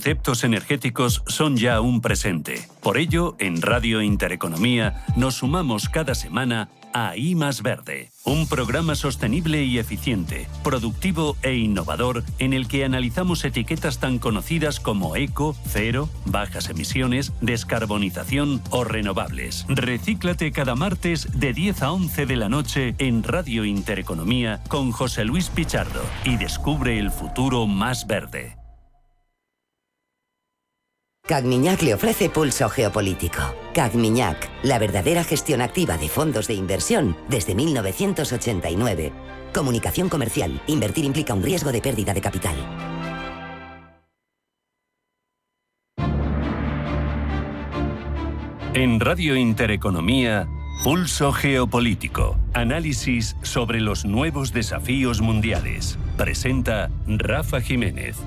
conceptos energéticos son ya un presente. Por ello, en Radio Intereconomía nos sumamos cada semana a I Más Verde, un programa sostenible y eficiente, productivo e innovador en el que analizamos etiquetas tan conocidas como eco, cero, bajas emisiones, descarbonización o renovables. Recíclate cada martes de 10 a 11 de la noche en Radio Intereconomía con José Luis Pichardo y descubre el futuro más verde. Cagmiñac le ofrece pulso geopolítico. Cagmiñac, la verdadera gestión activa de fondos de inversión desde 1989. Comunicación comercial. Invertir implica un riesgo de pérdida de capital. En Radio Intereconomía, Pulso Geopolítico. Análisis sobre los nuevos desafíos mundiales. Presenta Rafa Jiménez.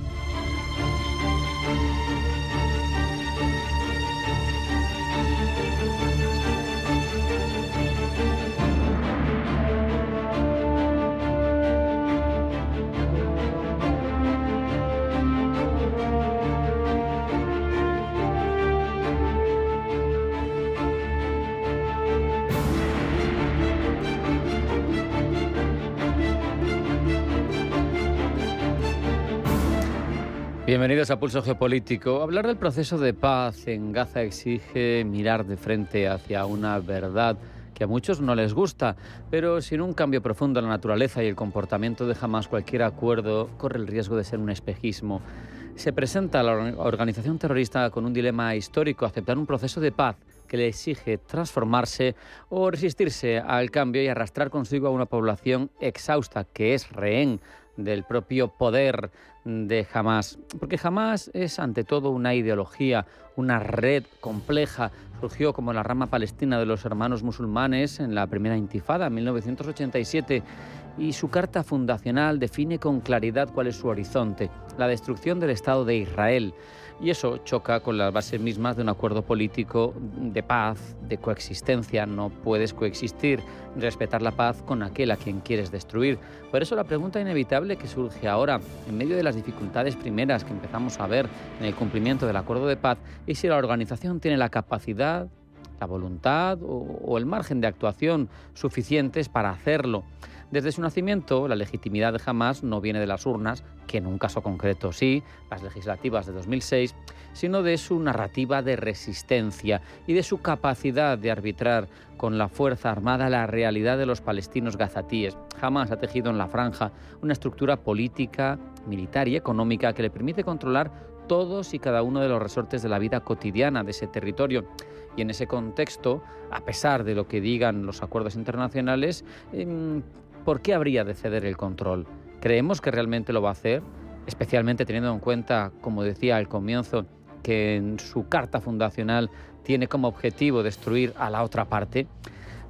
Bienvenidos a Pulso Geopolítico. Hablar del proceso de paz en Gaza exige mirar de frente hacia una verdad que a muchos no les gusta, pero sin un cambio profundo en la naturaleza y el comportamiento de Hamás, cualquier acuerdo corre el riesgo de ser un espejismo. Se presenta a la organización terrorista con un dilema histórico: aceptar un proceso de paz que le exige transformarse o resistirse al cambio y arrastrar consigo a una población exhausta que es rehén del propio poder de Hamás. Porque Hamás es ante todo una ideología, una red compleja. Surgió como la rama palestina de los hermanos musulmanes en la primera intifada en 1987 y su carta fundacional define con claridad cuál es su horizonte: la destrucción del Estado de Israel. Y eso choca con las bases mismas de un acuerdo político de paz, de coexistencia. No puedes coexistir, respetar la paz con aquel a quien quieres destruir. Por eso la pregunta inevitable que surge ahora, en medio de las dificultades primeras que empezamos a ver en el cumplimiento del acuerdo de paz, es si la organización tiene la capacidad, la voluntad o el margen de actuación suficientes para hacerlo. Desde su nacimiento, la legitimidad de Hamás no viene de las urnas, que en un caso concreto sí, las legislativas de 2006, sino de su narrativa de resistencia y de su capacidad de arbitrar con la fuerza armada la realidad de los palestinos gazatíes. Hamás ha tejido en la franja una estructura política, militar y económica que le permite controlar todos y cada uno de los resortes de la vida cotidiana de ese territorio. Y en ese contexto, a pesar de lo que digan los acuerdos internacionales, ¿por qué habría de ceder el control? ¿Creemos que realmente lo va a hacer? Especialmente teniendo en cuenta, como decía al comienzo, que en su carta fundacional tiene como objetivo destruir a la otra parte.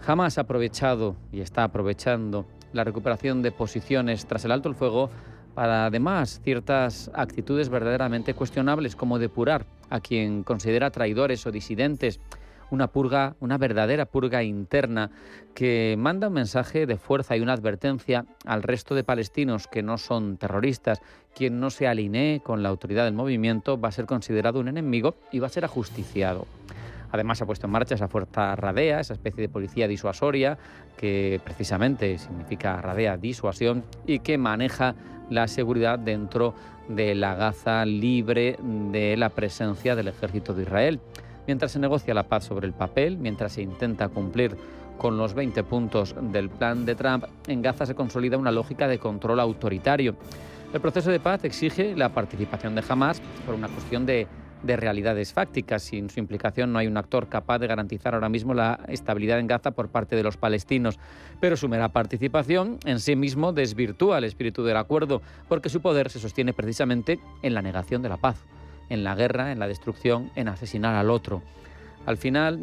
Hamás ha aprovechado y está aprovechando la recuperación de posiciones tras el alto el fuego para, además, ciertas actitudes verdaderamente cuestionables, como depurar a quien considera traidores o disidentes. Una purga, una verdadera purga interna que manda un mensaje de fuerza y una advertencia al resto de palestinos que no son terroristas. Quien no se alinee con la autoridad del movimiento va a ser considerado un enemigo y va a ser ajusticiado. Además, ha puesto en marcha esa fuerza Radea, esa especie de policía disuasoria, que precisamente significa Radea, disuasión, y que maneja la seguridad dentro de la Gaza libre de la presencia del ejército de Israel. Mientras se negocia la paz sobre el papel, mientras se intenta cumplir con los 20 puntos del plan de Trump, en Gaza se consolida una lógica de control autoritario. El proceso de paz exige la participación de Hamás por una cuestión de realidades fácticas. Sin su implicación no hay un actor capaz de garantizar ahora mismo la estabilidad en Gaza por parte de los palestinos. Pero su mera participación en sí mismo desvirtúa el espíritu del acuerdo, porque su poder se sostiene precisamente en la negación de la paz, en la guerra, en la destrucción, en asesinar al otro. Al final,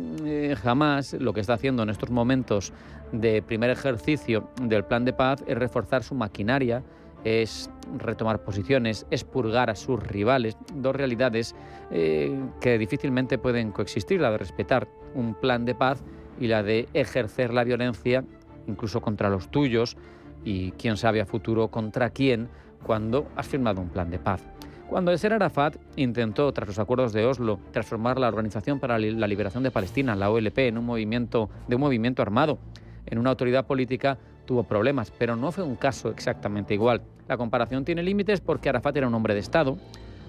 Hamás lo que está haciendo en estos momentos de primer ejercicio del plan de paz es reforzar su maquinaria, es retomar posiciones, es purgar a sus rivales. Dos realidades que difícilmente pueden coexistir: la de respetar un plan de paz y la de ejercer la violencia, incluso contra los tuyos, y quién sabe a futuro contra quién, cuando has firmado un plan de paz. Cuando Yasser Arafat intentó, tras los acuerdos de Oslo, transformar la Organización para la Liberación de Palestina, la OLP, en un movimiento armado, en una autoridad política, tuvo problemas, pero no fue un caso exactamente igual. La comparación tiene límites porque Arafat era un hombre de Estado,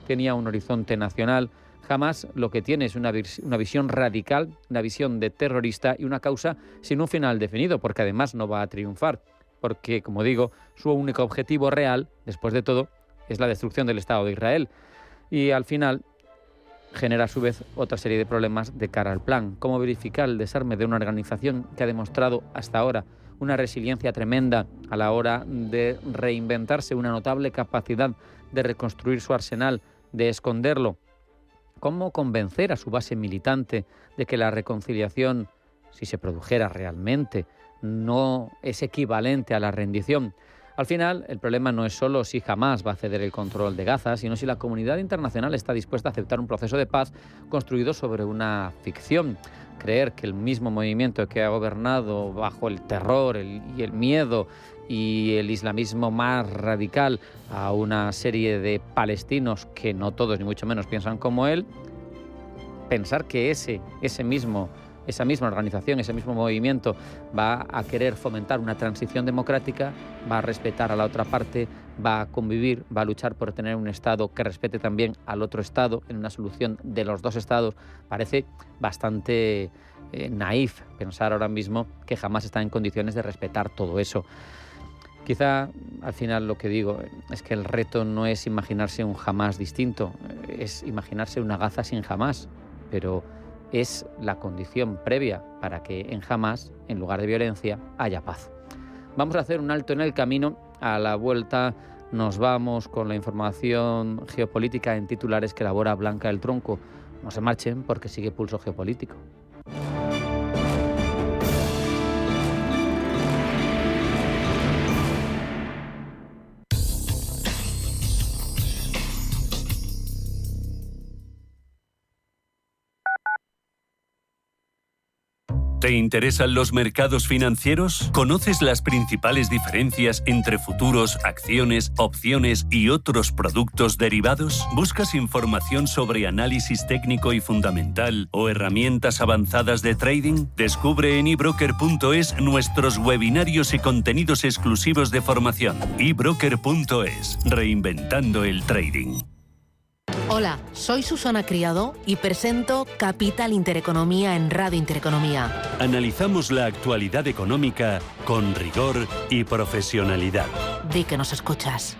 tenía un horizonte nacional. Hamás lo que tiene es una visión radical, una visión de terrorista y una causa sin un final definido, porque además no va a triunfar, porque, como digo, su único objetivo real, después de todo, es la destrucción del Estado de Israel. Y al final genera a su vez otra serie de problemas de cara al plan. ¿Cómo verificar el desarme de una organización que ha demostrado hasta ahora una resiliencia tremenda a la hora de reinventarse, una notable capacidad de reconstruir su arsenal, de esconderlo? ¿Cómo convencer a su base militante de que la reconciliación, si se produjera realmente, no es equivalente a la rendición? Al final, el problema no es solo si Hamás va a ceder el control de Gaza, sino si la comunidad internacional está dispuesta a aceptar un proceso de paz construido sobre una ficción. Creer que el mismo movimiento que ha gobernado bajo el terror y el miedo y el islamismo más radical a una serie de palestinos que no todos ni mucho menos piensan como él, pensar que esa misma organización, ese mismo movimiento va a querer fomentar una transición democrática, va a respetar a la otra parte, va a convivir, va a luchar por tener un Estado que respete también al otro Estado en una solución de los dos Estados, parece bastante naif pensar ahora mismo que jamás está en condiciones de respetar todo eso. Quizá al final lo que digo es que el reto no es imaginarse un Hamás distinto, es imaginarse una Gaza sin Hamás, pero es la condición previa para que en Hamás, en lugar de violencia, haya paz. Vamos a hacer un alto en el camino. A la vuelta nos vamos con la información geopolítica en titulares que elabora Blanca del Tronco. No se marchen porque sigue Pulso Geopolítico. ¿Te interesan los mercados financieros? ¿Conoces las principales diferencias entre futuros, acciones, opciones y otros productos derivados? ¿Buscas información sobre análisis técnico y fundamental o herramientas avanzadas de trading? Descubre en ebroker.es nuestros webinarios y contenidos exclusivos de formación. ebroker.es, reinventando el trading. Hola, soy Susana Criado y presento Capital Intereconomía en Radio Intereconomía. Analizamos la actualidad económica con rigor y profesionalidad. Di que nos escuchas.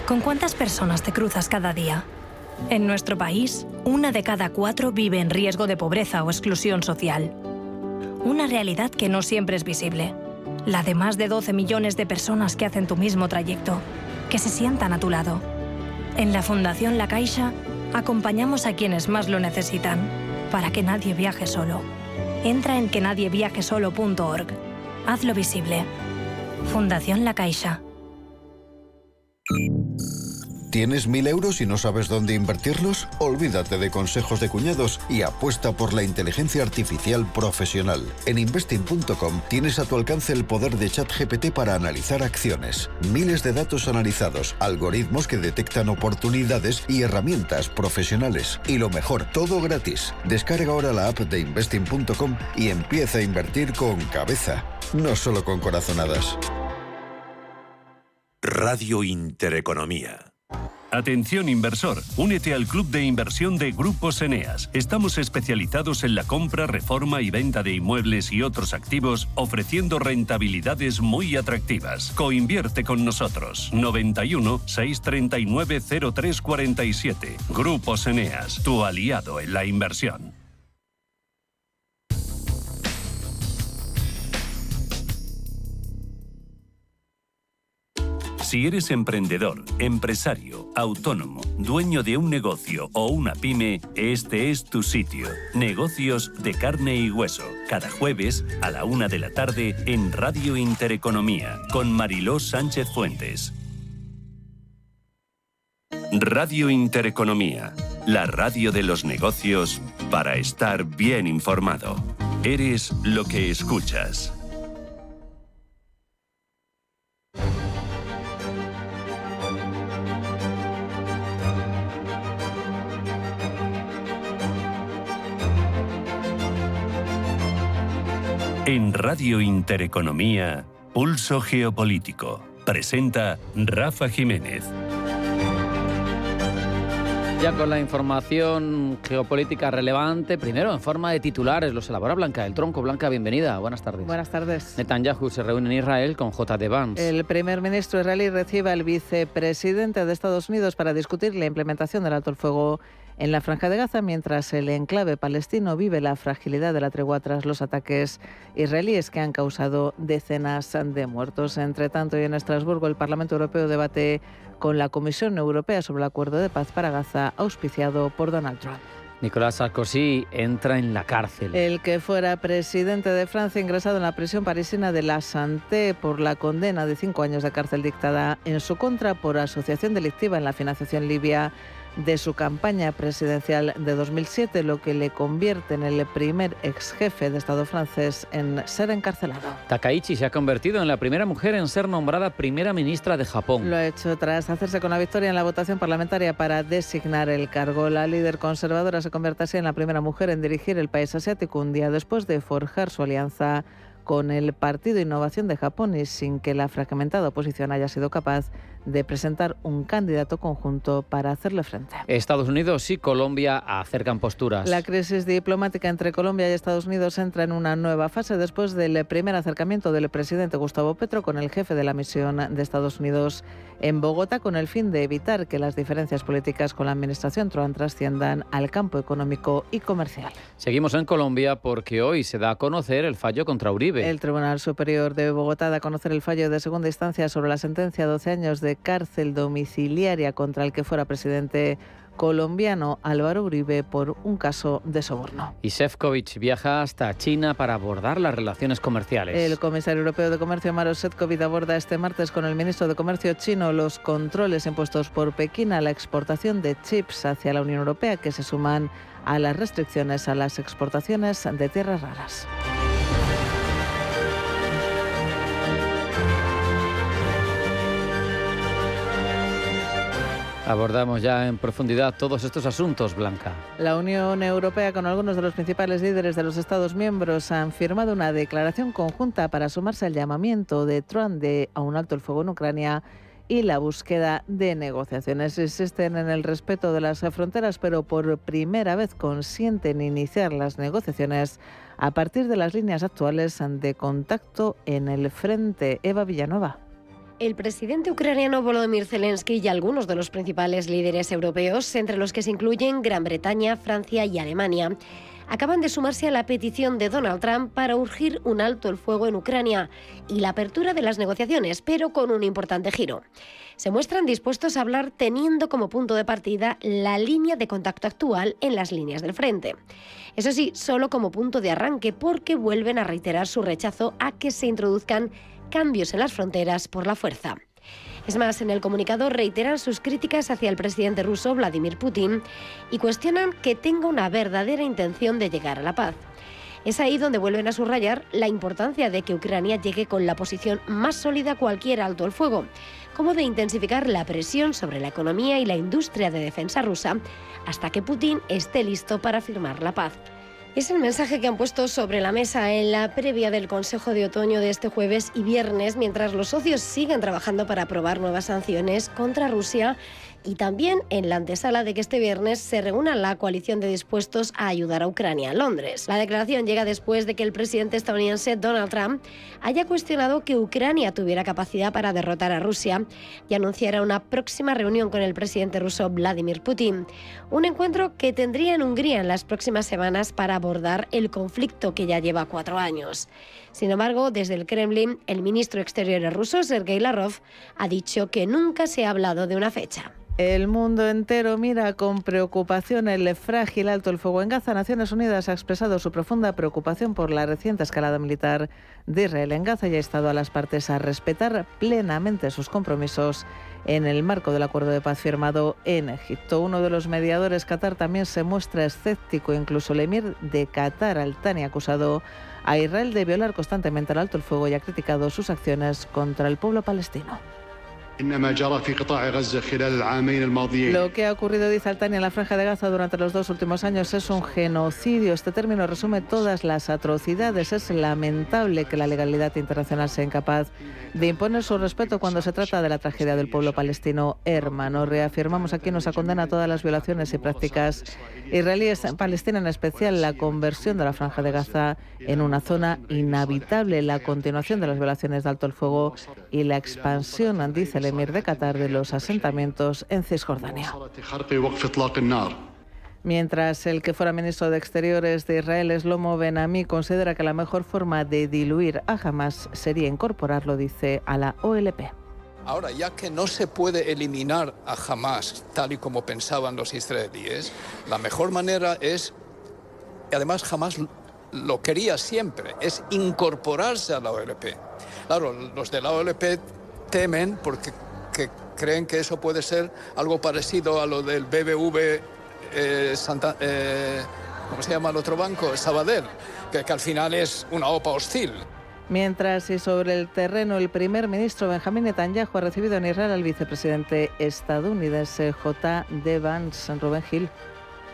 ¿Con cuántas personas te cruzas cada día? En nuestro país, 1 de cada 4 vive en riesgo de pobreza o exclusión social. Una realidad que no siempre es visible. La de más de 12 millones de personas que hacen tu mismo trayecto, que se sientan a tu lado. En la Fundación La Caixa acompañamos a quienes más lo necesitan, para que nadie viaje solo. Entra en quenadieviajesolo.org. Hazlo visible. Fundación La Caixa. ¿Tienes 1.000 euros y no sabes dónde invertirlos? Olvídate de consejos de cuñados y apuesta por la inteligencia artificial profesional. En investing.com tienes a tu alcance el poder de ChatGPT para analizar acciones. Miles de datos analizados, algoritmos que detectan oportunidades y herramientas profesionales. Y lo mejor, todo gratis. Descarga ahora la app de investing.com y empieza a invertir con cabeza, no solo con corazonadas. Radio Intereconomía. Atención inversor, únete al club de inversión de Grupos Eneas. Estamos especializados en la compra, reforma y venta de inmuebles y otros activos, ofreciendo rentabilidades muy atractivas. Coinvierte con nosotros. 91 639 0347. Grupos Eneas, tu aliado en la inversión. Si eres emprendedor, empresario, autónomo, dueño de un negocio o una pyme, este es tu sitio. Negocios de carne y hueso. Cada jueves a la 1 de la tarde en Radio Intereconomía con Mariló Sánchez Fuentes. Radio Intereconomía, la radio de los negocios para estar bien informado. Eres lo que escuchas. En Radio Intereconomía, Pulso Geopolítico. Presenta Rafa Jiménez. Ya con la información geopolítica relevante, primero en forma de titulares, los elabora Blanca del Tronco. Blanca, bienvenida. Buenas tardes. Buenas tardes. Netanyahu se reúne en Israel con J.D. Vance. El primer ministro israelí recibe al vicepresidente de Estados Unidos para discutir la implementación del alto el fuego en la Franja de Gaza, mientras el enclave palestino vive la fragilidad de la tregua tras los ataques israelíes que han causado decenas de muertos. Entre tanto, y en Estrasburgo, el Parlamento Europeo debate con la Comisión Europea sobre el acuerdo de paz para Gaza auspiciado por Donald Trump. Nicolás Sarkozy entra en la cárcel. El que fuera presidente de Francia, ingresado en la prisión parisina de La Santé por la condena de 5 años de cárcel dictada en su contra por asociación delictiva en la financiación libia de su campaña presidencial de 2007, lo que le convierte en el primer ex jefe de Estado francés en ser encarcelado. Takaichi se ha convertido en la primera mujer en ser nombrada primera ministra de Japón. Lo ha hecho tras hacerse con la victoria en la votación parlamentaria para designar el cargo. La líder conservadora se convierte así en la primera mujer en dirigir el país asiático un día después de forjar su alianza con el Partido Innovación de Japón y sin que la fragmentada oposición haya sido capaz de presentar un candidato conjunto para hacerle frente. Estados Unidos y Colombia acercan posturas. La crisis diplomática entre Colombia y Estados Unidos entra en una nueva fase después del primer acercamiento del presidente Gustavo Petro con el jefe de la misión de Estados Unidos en Bogotá, con el fin de evitar que las diferencias políticas con la administración Trump trasciendan al campo económico y comercial. Seguimos en Colombia porque hoy se da a conocer el fallo contra Uribe. El Tribunal Superior de Bogotá da a conocer el fallo de segunda instancia sobre la sentencia de 12 años de cárcel domiciliaria contra el que fuera presidente colombiano Álvaro Uribe por un caso de soborno. Y Šefčovič viaja hasta China para abordar las relaciones comerciales. El comisario europeo de Comercio, Maroš Šefčovič, aborda este martes con el ministro de Comercio chino los controles impuestos por Pekín a la exportación de chips hacia la Unión Europea, que se suman a las restricciones a las exportaciones de tierras raras. Abordamos ya en profundidad todos estos asuntos, Blanca. La Unión Europea, con algunos de los principales líderes de los Estados miembros, han firmado una declaración conjunta para sumarse al llamamiento de Trump a un alto el fuego en Ucrania y la búsqueda de negociaciones. Insisten en el respeto de las fronteras, pero por primera vez consienten iniciar las negociaciones a partir de las líneas actuales de contacto en el frente. Eva Villanueva. El presidente ucraniano Volodymyr Zelensky y algunos de los principales líderes europeos, entre los que se incluyen Gran Bretaña, Francia y Alemania, acaban de sumarse a la petición de Donald Trump para urgir un alto el fuego en Ucrania y la apertura de las negociaciones, pero con un importante giro. Se muestran dispuestos a hablar teniendo como punto de partida la línea de contacto actual en las líneas del frente. Eso sí, solo como punto de arranque, porque vuelven a reiterar su rechazo a que se introduzcan cambios en las fronteras por la fuerza. Es más, en el comunicado reiteran sus críticas hacia el presidente ruso Vladimir Putin y cuestionan que tenga una verdadera intención de llegar a la paz. Es ahí donde vuelven a subrayar la importancia de que Ucrania llegue con la posición más sólida a cualquier alto el fuego, como de intensificar la presión sobre la economía y la industria de defensa rusa hasta que Putin esté listo para firmar la paz. Es el mensaje que han puesto sobre la mesa en la previa del Consejo de Otoño de este jueves y viernes, mientras los socios siguen trabajando para aprobar nuevas sanciones contra Rusia, y también en la antesala de que este viernes se reúna la coalición de dispuestos a ayudar a Ucrania en Londres. La declaración llega después de que el presidente estadounidense Donald Trump haya cuestionado que Ucrania tuviera capacidad para derrotar a Rusia y anunciara una próxima reunión con el presidente ruso Vladimir Putin. Un encuentro que tendría en Hungría en las próximas semanas para abordar el conflicto que ya lleva 4 años. Sin embargo, desde el Kremlin, el ministro exterior ruso, Sergei Lavrov, ha dicho que nunca se ha hablado de una fecha. El mundo entero mira con preocupación el frágil alto el fuego en Gaza. Naciones Unidas ha expresado su profunda preocupación por la reciente escalada militar de Israel en Gaza y ha instado a las partes a respetar plenamente sus compromisos en el marco del acuerdo de paz firmado en Egipto. Uno de los mediadores, Qatar, también se muestra escéptico. Incluso el emir de Qatar, Al Thani, ha acusado a Israel de violar constantemente el alto el fuego y ha criticado sus acciones contra el pueblo palestino. Lo que ha ocurrido, dice Al-Thani, en la Franja de Gaza durante los 2 últimos años es un genocidio. Este término resume todas las atrocidades. Es lamentable que la legalidad internacional sea incapaz de imponer su respeto cuando se trata de la tragedia del pueblo palestino hermano. Reafirmamos aquí nuestra condena a todas las violaciones y prácticas israelíes en Palestina, en especial la conversión de la Franja de Gaza en una zona inhabitable, la continuación de las violaciones de alto el fuego y la expansión, dice el emir de Qatar, de los asentamientos en Cisjordania. Mientras el que fuera ministro de Exteriores de Israel, Shlomo Ben-Ami, considera que la mejor forma de diluir a Hamás sería incorporarlo, dice, a la OLP. Ahora, ya que no se puede eliminar a Hamás tal y como pensaban los israelíes, la mejor manera es, y además Hamás lo quería siempre, es incorporarse a la OLP. Claro, los de la OLP temen porque creen que eso puede ser algo parecido a lo del BBV ¿cómo se llama el otro banco? Sabadell, que al final es una OPA hostil. Mientras, y sobre el terreno, el primer ministro Benjamín Netanyahu ha recibido en Israel al vicepresidente estadounidense J.D. Vance. Rubén Gil.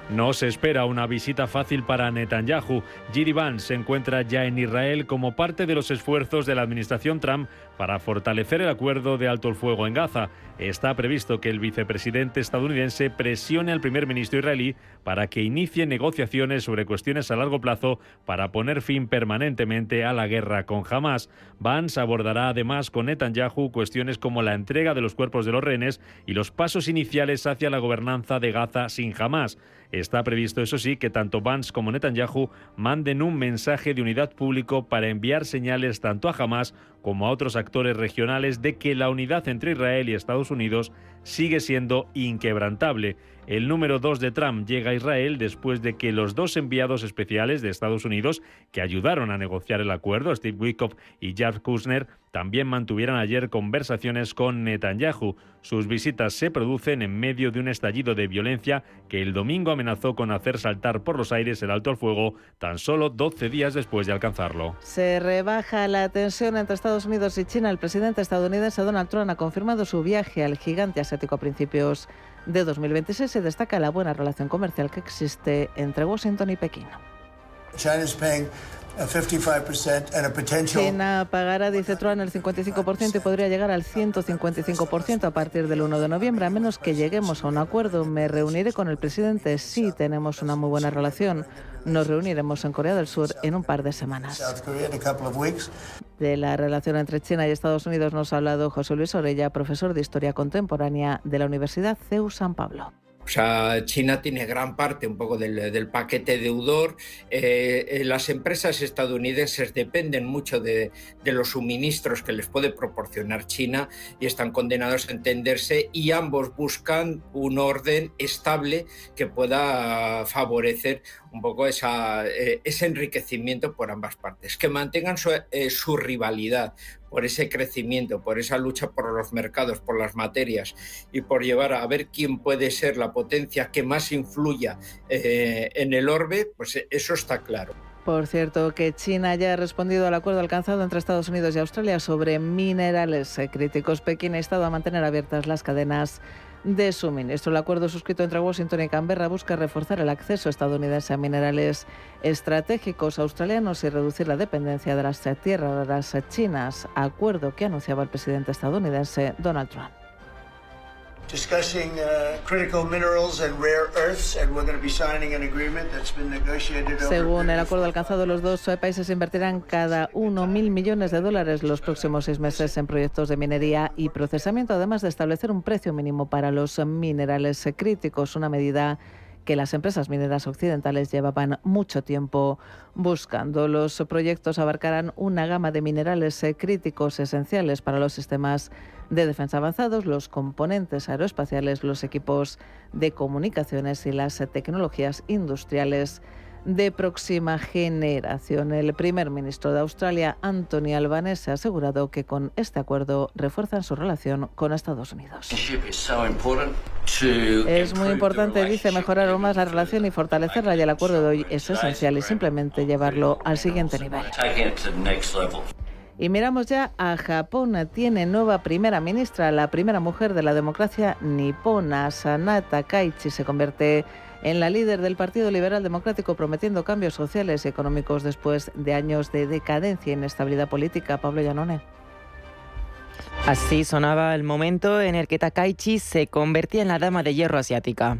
No se espera una visita fácil para Netanyahu. J.D. Vance se encuentra ya en Israel como parte de los esfuerzos de la administración Trump para fortalecer el acuerdo de alto el fuego en Gaza. Está previsto que el vicepresidente estadounidense presione al primer ministro israelí para que inicie negociaciones sobre cuestiones a largo plazo para poner fin permanentemente a la guerra con Hamás. Vance abordará además con Netanyahu cuestiones como la entrega de los cuerpos de los rehenes y los pasos iniciales hacia la gobernanza de Gaza sin Hamás. Está previsto, eso sí, que tanto Vance como Netanyahu manden un mensaje de unidad público para enviar señales tanto a Hamás como a otros actores regionales de que la unidad entre Israel y Estados Unidos sigue siendo inquebrantable. El número 2 de Trump llega a Israel después de que los 2 enviados especiales de Estados Unidos que ayudaron a negociar el acuerdo, Steve Witkoff y Jared Kushner, también mantuvieran ayer conversaciones con Netanyahu. Sus visitas se producen en medio de un estallido de violencia que el domingo amenazó con hacer saltar por los aires el alto al fuego tan solo 12 días después de alcanzarlo. Se rebaja la tensión entre Estados Unidos y China. El presidente estadounidense Donald Trump ha confirmado su viaje al gigante asiático a principios de 2026. Se destaca la buena relación comercial que existe entre Washington y Pekín. China pagará, dice Trump, el 55% y podría llegar al 155% a partir del 1 de noviembre, a menos que lleguemos a un acuerdo. Me reuniré con el presidente. Sí, tenemos una muy buena relación. Nos reuniremos en Corea del Sur en un par de semanas. De la relación entre China y Estados Unidos nos ha hablado José Luis Orella, profesor de Historia Contemporánea de la Universidad CEU San Pablo. O sea, China tiene gran parte un poco del paquete deudor. Las empresas estadounidenses dependen mucho de los suministros que les puede proporcionar China y están condenados a entenderse, y ambos buscan un orden estable que pueda favorecer un poco ese enriquecimiento por ambas partes, que mantengan su rivalidad por ese crecimiento, por esa lucha por los mercados, por las materias y por llevar a ver quién puede ser la potencia que más influya en el orbe, pues eso está claro. Por cierto, que China ya ha respondido al acuerdo alcanzado entre Estados Unidos y Australia sobre minerales críticos. Pekín ha estado a mantener abiertas las cadenas de suministro. El acuerdo suscrito entre Washington y Canberra busca reforzar el acceso estadounidense a minerales estratégicos australianos y reducir la dependencia de las tierras chinas, acuerdo que anunciaba el presidente estadounidense Donald Trump. Según el acuerdo alcanzado, los dos países invertirán cada uno $1.000 millones los próximos 6 meses en proyectos de minería y procesamiento, además de establecer un precio mínimo para los minerales críticos, una medida que las empresas mineras occidentales llevaban mucho tiempo buscando. Los proyectos abarcarán una gama de minerales críticos esenciales para los sistemas de defensa avanzados, los componentes aeroespaciales, los equipos de comunicaciones y las tecnologías industriales de próxima generación. El primer ministro de Australia, Anthony Albanese, ha asegurado que con este acuerdo refuerzan su relación con Estados Unidos. Es muy importante, dice, mejorar aún más la relación y fortalecerla, y el acuerdo de hoy es esencial y simplemente llevarlo al siguiente nivel. Y miramos ya a Japón. Tiene nueva primera ministra, la primera mujer de la democracia nipona. Sana Takaichi se convierte en la líder del Partido Liberal Democrático, prometiendo cambios sociales y económicos después de años de decadencia e inestabilidad política. Pablo Llanone. Así sonaba el momento en el que Takaichi se convertía en la dama de hierro asiática.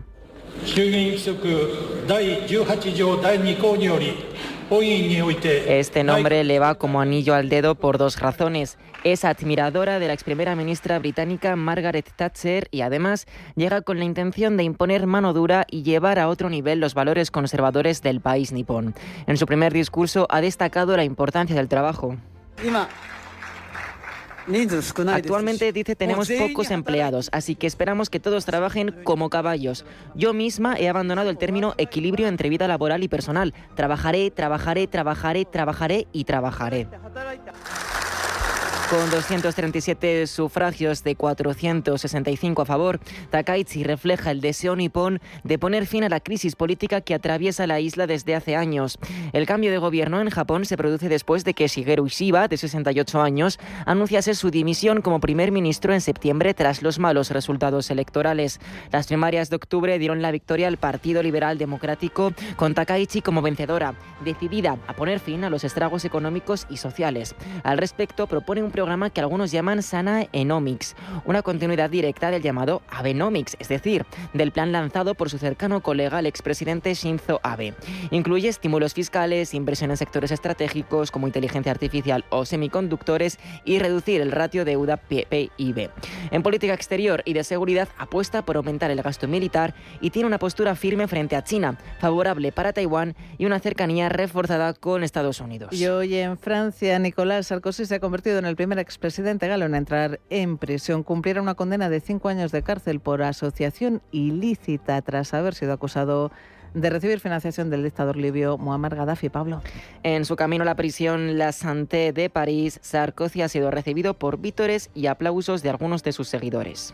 Este nombre le va como anillo al dedo por dos razones. Es admiradora de la ex primera ministra británica Margaret Thatcher y además llega con la intención de imponer mano dura y llevar a otro nivel los valores conservadores del país nipón. En su primer discurso ha destacado la importancia del trabajo. Actualmente, dice, tenemos pocos empleados, así que esperamos que todos trabajen como caballos. Yo misma he abandonado el término equilibrio entre vida laboral y personal. Trabajaré, trabajaré, trabajaré, trabajaré y trabajaré. Con 237 sufragios de 465 a favor, Takaichi refleja el deseo nipón de poner fin a la crisis política que atraviesa la isla desde hace años. El cambio de gobierno en Japón se produce después de que Shigeru Ishiba, de 68 años, anunciase su dimisión como primer ministro en septiembre tras los malos resultados electorales. Las primarias de octubre dieron la victoria al Partido Liberal Democrático, con Takaichi como vencedora, decidida a poner fin a los estragos económicos y sociales. Al respecto, propone un programa que algunos llaman Sanaenomics, una continuidad directa del llamado Abenomics, es decir, del plan lanzado por su cercano colega el expresidente Shinzo Abe. Incluye estímulos fiscales, inversión en sectores estratégicos como inteligencia artificial o semiconductores y reducir el ratio deuda-PIB. En política exterior y de seguridad apuesta por aumentar el gasto militar y tiene una postura firme frente a China, favorable para Taiwán y una cercanía reforzada con Estados Unidos. Y hoy en Francia, Nicolas Sarkozy se ha convertido en el primer expresidente galo en entrar en prisión. Cumplirá una condena de 5 años de cárcel por asociación ilícita tras haber sido acusado de recibir financiación del dictador libio Muammar Gaddafi. Pablo. En su camino a la prisión La Santé de París, Sarkozy ha sido recibido por vítores y aplausos de algunos de sus seguidores.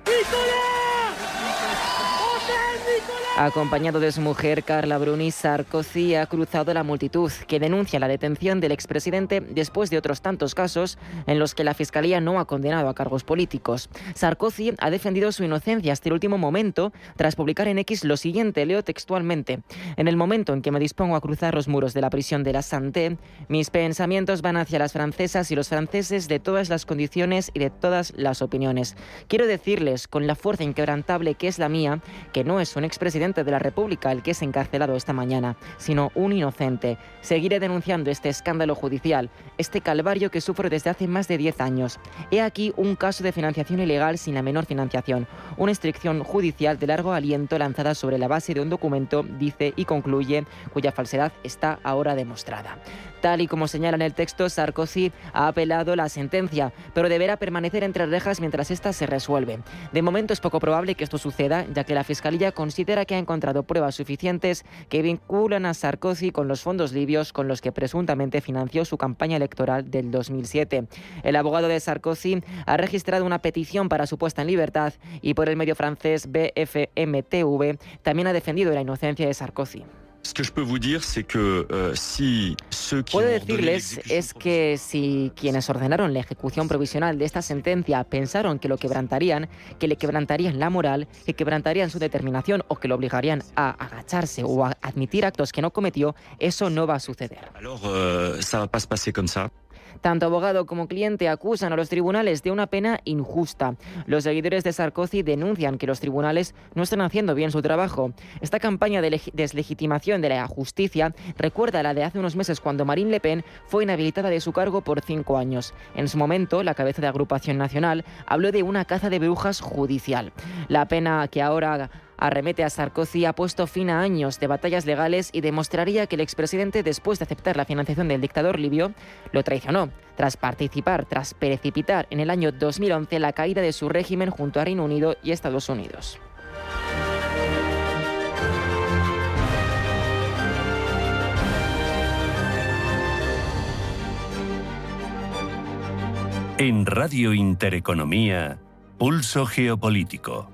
Acompañado de su mujer, Carla Bruni, Sarkozy ha cruzado la multitud que denuncia la detención del expresidente después de otros tantos casos en los que la Fiscalía no ha condenado a cargos políticos. Sarkozy ha defendido su inocencia hasta el último momento tras publicar en X lo siguiente, leo textualmente: en el momento en que me dispongo a cruzar los muros de la prisión de La Santé, mis pensamientos van hacia las francesas y los franceses de todas las condiciones y de todas las opiniones. Quiero decirles, con la fuerza inquebrantable que es la mía, que no es un expresidente de la República el que es encarcelado esta mañana, sino un inocente. Seguiré denunciando este escándalo judicial, este calvario que sufro desde hace más de 10 años. He aquí un caso de financiación ilegal sin la menor financiación, una instrucción judicial de largo aliento lanzada sobre la base de un documento, dice y concluye, cuya falsedad está ahora demostrada. Tal y como señala en el texto, Sarkozy ha apelado la sentencia, pero deberá permanecer entre rejas mientras ésta se resuelve. De momento es poco probable que esto suceda, ya que la Fiscalía considera que ha encontrado pruebas suficientes que vinculan a Sarkozy con los fondos libios con los que presuntamente financió su campaña electoral del 2007. El abogado de Sarkozy ha registrado una petición para su puesta en libertad y por el medio francés BFM-TV también ha defendido la inocencia de Sarkozy. Puedo decirles es que si quienes ordenaron la ejecución provisional de esta sentencia pensaron que lo quebrantarían, que le quebrantarían la moral, que quebrantarían su determinación o que lo obligarían a agacharse o a admitir actos que no cometió, eso no va a suceder. Tanto abogado como cliente acusan a los tribunales de una pena injusta. Los seguidores de Sarkozy denuncian que los tribunales no están haciendo bien su trabajo. Esta campaña de deslegitimación de la justicia recuerda a la de hace unos meses cuando Marine Le Pen fue inhabilitada de su cargo por 5 años. En su momento, la cabeza de Agrupación Nacional habló de una caza de brujas judicial. La pena que ahora arremete a Sarkozy ha puesto fin a años de batallas legales y demostraría que el expresidente, después de aceptar la financiación del dictador libio, lo traicionó, tras precipitar en el año 2011 la caída de su régimen junto a Reino Unido y Estados Unidos. En Radio Intereconomía, Pulso Geopolítico.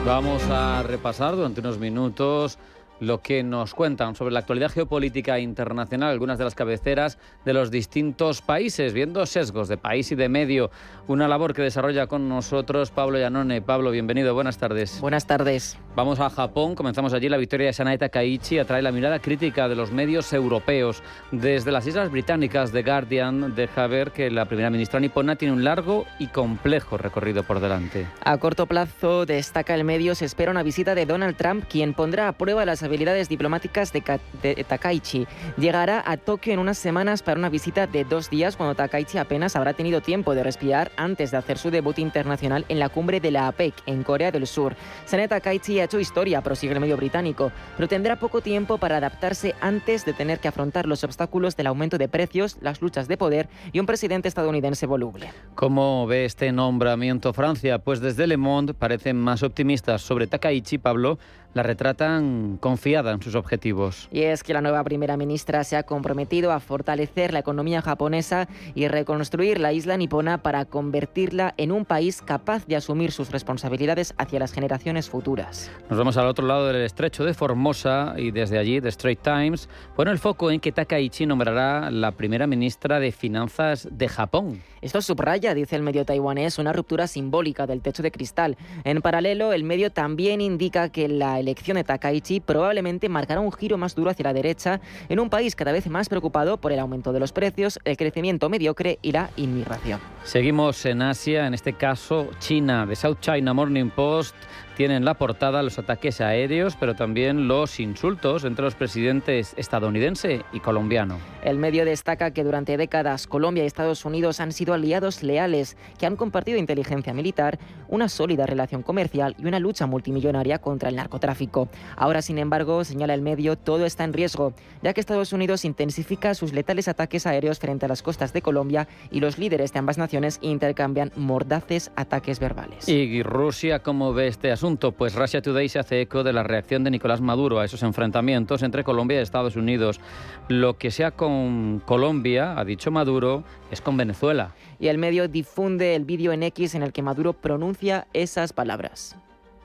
Vamos a repasar durante unos minutos lo que nos cuentan sobre la actualidad geopolítica internacional, algunas de las cabeceras de los distintos países, viendo sesgos de país y de medio. Una labor que desarrolla con nosotros Pablo Iannone. Pablo, bienvenido, buenas tardes. Buenas tardes. Vamos a Japón, comenzamos allí. La victoria de Sanae Takaichi atrae la mirada crítica de los medios europeos. Desde las Islas Británicas, The Guardian deja ver que la primera ministra nipona tiene un largo y complejo recorrido por delante. A corto plazo, destaca el medio, se espera una visita de Donald Trump, quien pondrá a prueba las habilidades diplomáticas de Takaichi. Llegará a Tokio en unas semanas para una visita de 2 días, cuando Takaichi apenas habrá tenido tiempo de respirar antes de hacer su debut internacional en la cumbre de la APEC en Corea del Sur. Sanae Takaichi ha hecho historia, prosigue el medio británico, pero tendrá poco tiempo para adaptarse antes de tener que afrontar los obstáculos del aumento de precios, las luchas de poder y un presidente estadounidense voluble. ¿Cómo ve este nombramiento Francia? Pues desde Le Monde parecen más optimistas sobre Takaichi. Pablo, la retratan confiada en sus objetivos. Y es que la nueva primera ministra se ha comprometido a fortalecer la economía japonesa y reconstruir la isla nipona para convertirla en un país capaz de asumir sus responsabilidades hacia las generaciones futuras. Nos vamos al otro lado del estrecho de Formosa y desde allí The Straits Times pone el foco en que Takaichi nombrará la primera ministra de Finanzas de Japón. Esto subraya, dice el medio taiwanés, una ruptura simbólica del techo de cristal. En paralelo, el medio también indica que la elección de Takaichi probablemente marcará un giro más duro hacia la derecha en un país cada vez más preocupado por el aumento de los precios, el crecimiento mediocre y la inmigración. Seguimos en Asia, en este caso China. The South China Morning Post tiene en la portada los ataques aéreos, pero también los insultos entre los presidentes estadounidense y colombiano. El medio destaca que durante décadas Colombia y Estados Unidos han sido aliados leales que han compartido inteligencia militar, una sólida relación comercial y una lucha multimillonaria contra el narcotráfico. Ahora, sin embargo, señala el medio, todo está en riesgo, ya que Estados Unidos intensifica sus letales ataques aéreos frente a las costas de Colombia y los líderes de ambas naciones intercambian mordaces ataques verbales. ¿Y Rusia cómo ve este asunto? Pues Russia Today se hace eco de la reacción de Nicolás Maduro a esos enfrentamientos entre Colombia y Estados Unidos. Lo que sea con Colombia, ha dicho Maduro, es con Venezuela. Y el medio difunde el vídeo en X en el que Maduro pronuncia esas palabras.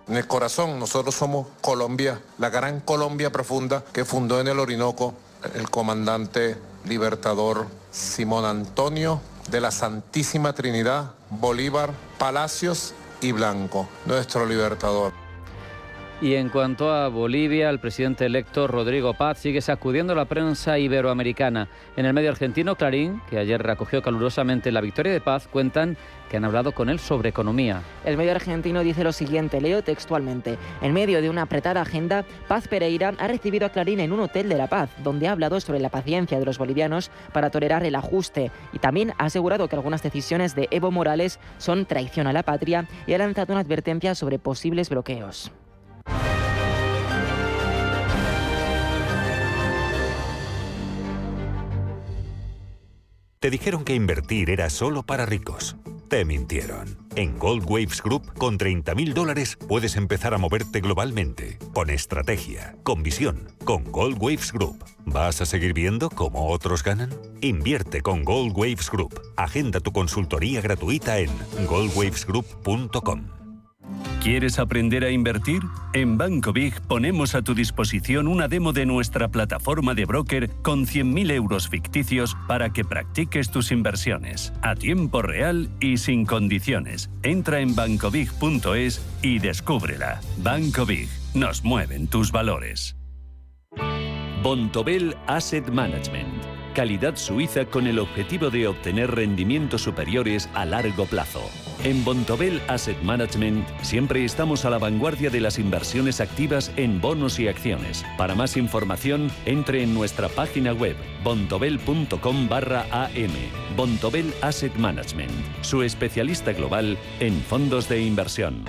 En el corazón nosotros somos Colombia, la gran Colombia profunda que fundó en el Orinoco el comandante libertador Simón Antonio de la Santísima Trinidad, Bolívar, Palacios y Blanco, nuestro libertador. Y en cuanto a Bolivia, el presidente electo Rodrigo Paz sigue sacudiendo la prensa iberoamericana. En el medio argentino Clarín, que ayer recogió calurosamente la victoria de Paz, cuentan que han hablado con él sobre economía. El medio argentino dice lo siguiente, leo textualmente. En medio de una apretada agenda, Paz Pereira ha recibido a Clarín en un hotel de La Paz, donde ha hablado sobre la paciencia de los bolivianos para tolerar el ajuste y también ha asegurado que algunas decisiones de Evo Morales son traición a la patria y ha lanzado una advertencia sobre posibles bloqueos. Te dijeron que invertir era solo para ricos. Te mintieron. En Gold Waves Group, con $30.000 puedes empezar a moverte globalmente, con estrategia, con visión, con Gold Waves Group. ¿Vas a seguir viendo cómo otros ganan? Invierte con Gold Waves Group. Agenda tu consultoría gratuita en goldwavesgroup.com. ¿Quieres aprender a invertir? En Banco Big ponemos a tu disposición una demo de nuestra plataforma de broker con 100.000 euros ficticios para que practiques tus inversiones a tiempo real y sin condiciones. Entra en bancobig.es y descúbrela. Banco Big. Nos mueven tus valores. Bontobel Asset Management. Calidad suiza con el objetivo de obtener rendimientos superiores a largo plazo. En Bontobel Asset Management siempre estamos a la vanguardia de las inversiones activas en bonos y acciones. Para más información, entre en nuestra página web bontobel.com/am. Bontobel Asset Management, su especialista global en fondos de inversión.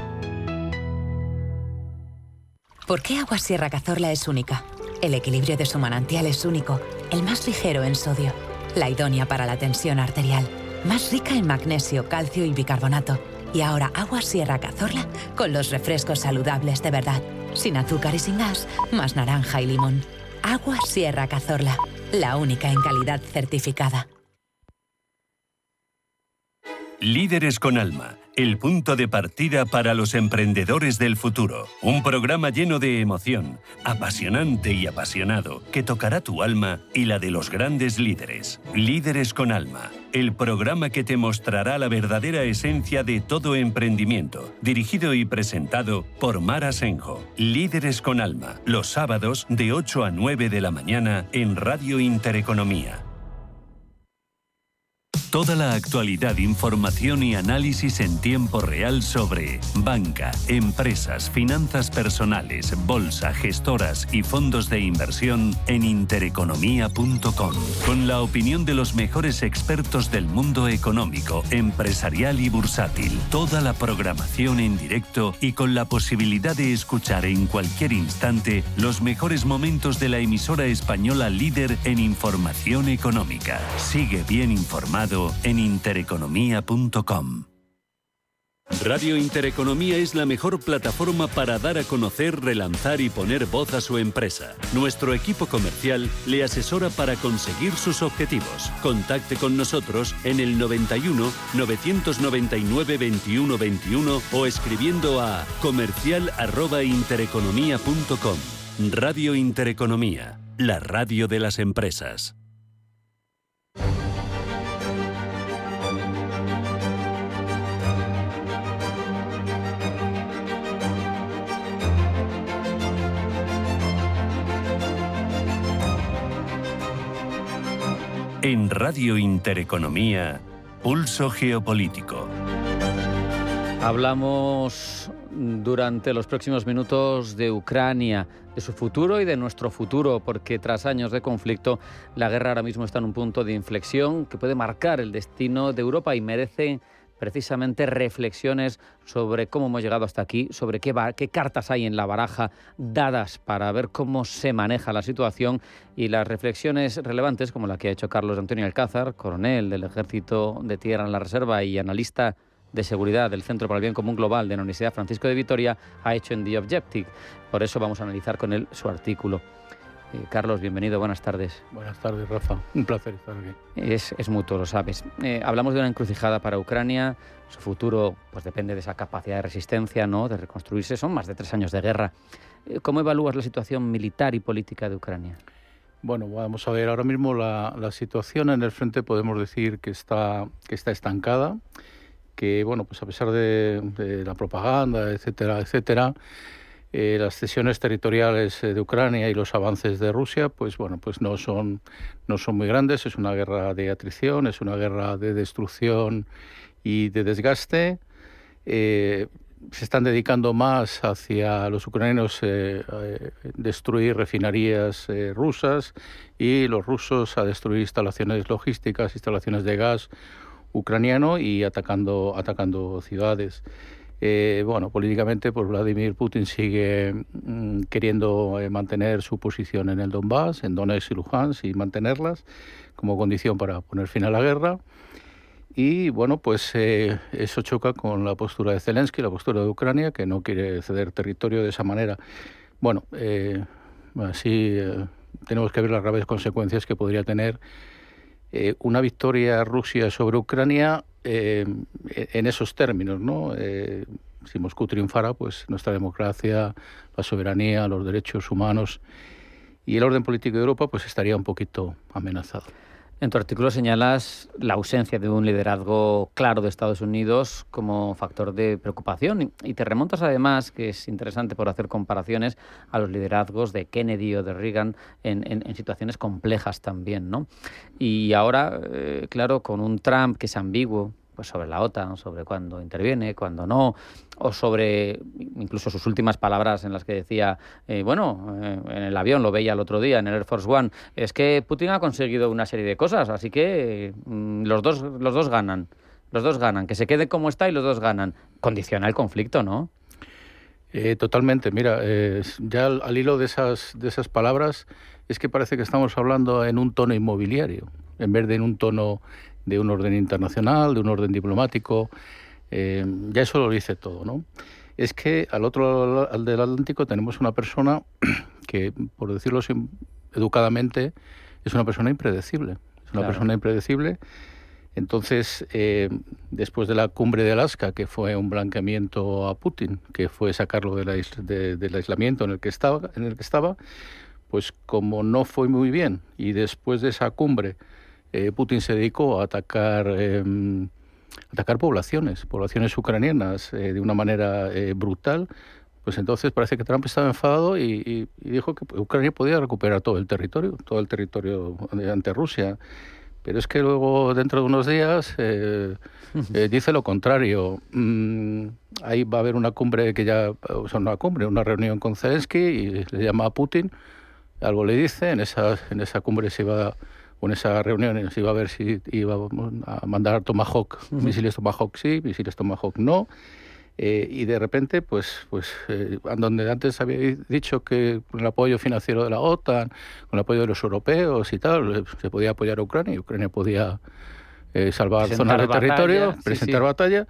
¿Por qué Agua Sierra Cazorla es única? El equilibrio de su manantial es único, el más ligero en sodio, la idónea para la tensión arterial, más rica en magnesio, calcio y bicarbonato. Y ahora Agua Sierra Cazorla con los refrescos saludables de verdad, sin azúcar y sin gas, más naranja y limón. Agua Sierra Cazorla, la única en calidad certificada. Líderes con Alma, el punto de partida para los emprendedores del futuro. Un programa lleno de emoción, apasionante y apasionado, que tocará tu alma y la de los grandes líderes. Líderes con Alma, el programa que te mostrará la verdadera esencia de todo emprendimiento. Dirigido y presentado por Mar Asenjo. Líderes con Alma, los sábados de 8 a 9 de la mañana en Radio Intereconomía. Toda la actualidad, información y análisis en tiempo real sobre banca, empresas, finanzas personales, bolsa, gestoras y fondos de inversión en intereconomía.com. Con la opinión de los mejores expertos del mundo económico, empresarial y bursátil. Toda la programación en directo y con la posibilidad de escuchar en cualquier instante los mejores momentos de la emisora española líder en información económica. Sigue bien informado en intereconomía.com. Radio Intereconomía es la mejor plataforma para dar a conocer, relanzar y poner voz a su empresa. Nuestro equipo comercial le asesora para conseguir sus objetivos. Contacte con nosotros en el 91 999 21 21 o escribiendo a comercial@intereconomía.com. Radio Intereconomía, la radio de las empresas. En Radio Intereconomía, Pulso Geopolítico. Hablamos durante los próximos minutos de Ucrania, de su futuro y de nuestro futuro, porque tras años de conflicto, la guerra ahora mismo está en un punto de inflexión que puede marcar el destino de Europa y merece precisamente reflexiones sobre cómo hemos llegado hasta aquí, sobre qué cartas hay en la baraja dadas para ver cómo se maneja la situación, y las reflexiones relevantes como la que ha hecho Carlos Antonio Alcázar, coronel del Ejército de Tierra en la Reserva y analista de seguridad del Centro para el Bien Común Global de la Universidad Francisco de Vitoria, ha hecho en The Objective. Por eso vamos a analizar con él su artículo. Carlos, bienvenido, buenas tardes. Buenas tardes, Rafa. Un placer estar aquí. Es mutuo, lo sabes. Hablamos de una encrucijada para Ucrania. Su futuro pues depende de esa capacidad de resistencia, ¿no?, de reconstruirse. Son más de 3 años de guerra. ¿Cómo evalúas la situación militar y política de Ucrania? Bueno, vamos a ver. Ahora mismo la situación en el frente podemos decir que está estancada, que, bueno, pues a pesar de la propaganda, etcétera, las cesiones territoriales de Ucrania y los avances de Rusia, pues bueno, pues no son muy grandes. Es una guerra de atrición, es una guerra de destrucción y de desgaste. Se están dedicando más hacia los ucranianos a destruir refinerías rusas, y los rusos a destruir instalaciones logísticas, instalaciones de gas ucraniano, y atacando ciudades. Bueno, políticamente, pues Vladimir Putin sigue queriendo mantener su posición en el Donbass, en Donetsk y Luhansk, y mantenerlas como condición para poner fin a la guerra. Y bueno, pues eso choca con la postura de Zelensky, la postura de Ucrania, que no quiere ceder territorio de esa manera. Bueno, así tenemos que ver las graves consecuencias que podría tener una victoria Rusia sobre Ucrania en esos términos, ¿no? Si Moscú triunfara, pues nuestra democracia, la soberanía, los derechos humanos y el orden político de Europa pues estaría un poquito amenazado. En tu artículo señalas la ausencia de un liderazgo claro de Estados Unidos como factor de preocupación, y te remontas además, que es interesante por hacer comparaciones, a los liderazgos de Kennedy o de Reagan en situaciones complejas también, ¿no? Y ahora, claro, con un Trump que es ambiguo, pues sobre la OTAN, sobre cuándo interviene, cuándo no, o sobre incluso sus últimas palabras en las que decía, en el avión, lo veía el otro día, en el Air Force One, es que Putin ha conseguido una serie de cosas, así que los dos ganan, que se quede como está y los dos ganan. Condiciona el conflicto, ¿no? Totalmente. Mira, ya al hilo de esas palabras, es que parece que estamos hablando en un tono inmobiliario, en vez de en un tono de un orden internacional, de un orden diplomático. Ya eso lo dice todo, ¿no? Es que al otro lado del Atlántico tenemos una persona que, por decirlo educadamente, es una persona impredecible. Es una persona impredecible Entonces, después de la cumbre de Alaska, que fue un blanqueamiento a Putin, que fue sacarlo del aislamiento en el que estaba, pues como no fue muy bien, y después de esa cumbre Putin se dedicó a atacar poblaciones ucranianas de una manera brutal, pues entonces parece que Trump estaba enfadado y dijo que Ucrania podía recuperar todo el territorio ante Rusia. Pero es que luego, dentro de unos días, dice lo contrario. Ahí va a haber una cumbre una reunión con Zelensky, y le llama a Putin, algo le dice, en esa cumbre en esa reunión se iba a ver si iba a mandar Tomahawk, misiles Tomahawk sí, misiles Tomahawk no. Y de repente, pues donde antes había dicho que con el apoyo financiero de la OTAN, con el apoyo de los europeos y tal, se podía apoyar a Ucrania, y Ucrania podía salvar zonas de territorio, presentar batalla,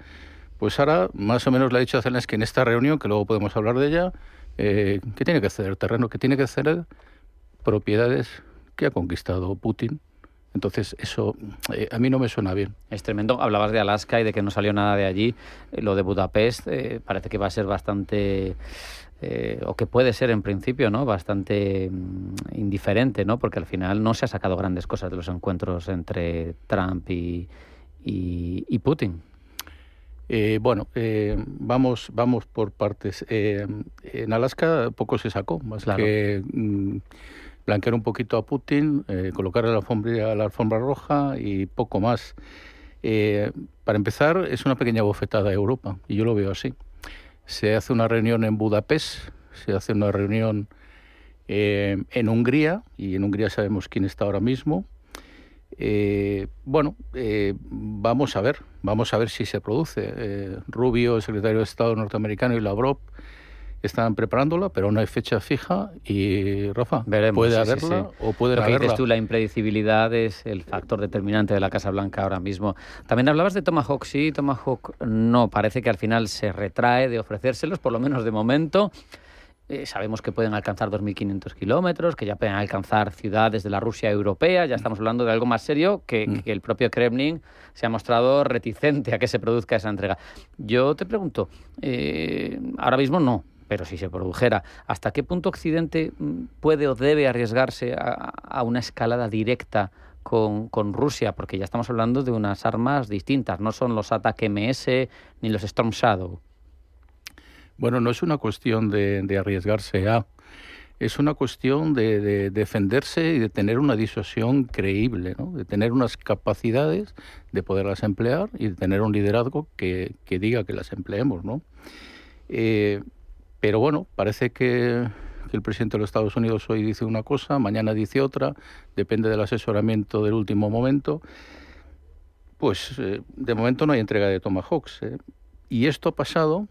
pues ahora más o menos le ha dicho a Zelensky en esta reunión, que luego podemos hablar de ella, que tiene que ceder terreno, que tiene que ceder propiedades que ha conquistado Putin. Entonces, eso a mí no me suena bien. Es tremendo. Hablabas de Alaska y de que no salió nada de allí. Lo de Budapest parece que va a ser bastante, o que puede ser en principio, ¿no?, bastante indiferente, ¿no?, porque al final no se ha sacado grandes cosas de los encuentros entre Trump y Putin. Vamos por partes. En Alaska poco se sacó, más que blanquear un poquito a Putin, colocarle la alfombra roja y poco más. Para empezar, es una pequeña bofetada a Europa, y yo lo veo así. Se hace una reunión en Budapest, se hace una reunión en Hungría, y en Hungría sabemos quién está ahora mismo. Vamos a ver si se produce. Rubio, el secretario de Estado norteamericano, y Lavrov están preparándola, pero no hay fecha fija, y Rafa, veremos, puede haberla o puede no haberla. Lo que dices tú, la impredecibilidad es el factor determinante de la Casa Blanca ahora mismo. También hablabas de Tomahawk, sí, Tomahawk no, parece que al final se retrae de ofrecérselos, por lo menos de momento. Sabemos que pueden alcanzar 2.500 kilómetros, que ya pueden alcanzar ciudades de la Rusia europea. Ya estamos hablando de algo más serio que el propio Kremlin se ha mostrado reticente a que se produzca esa entrega. Yo te pregunto, ahora mismo no, pero si se produjera, ¿hasta qué punto Occidente puede o debe arriesgarse a una escalada directa con Rusia? Porque ya estamos hablando de unas armas distintas, no son los ATAK-MS ni los Storm Shadow. Bueno, no es una cuestión de arriesgarse es una cuestión de defenderse y de tener una disuasión creíble, ¿no? De tener unas capacidades de poderlas emplear y de tener un liderazgo que diga que las empleemos, ¿no? Pero bueno, parece que el presidente de los Estados Unidos hoy dice una cosa, mañana dice otra, depende del asesoramiento del último momento. Pues de momento no hay entrega de Tomahawks. Y esto ha pasado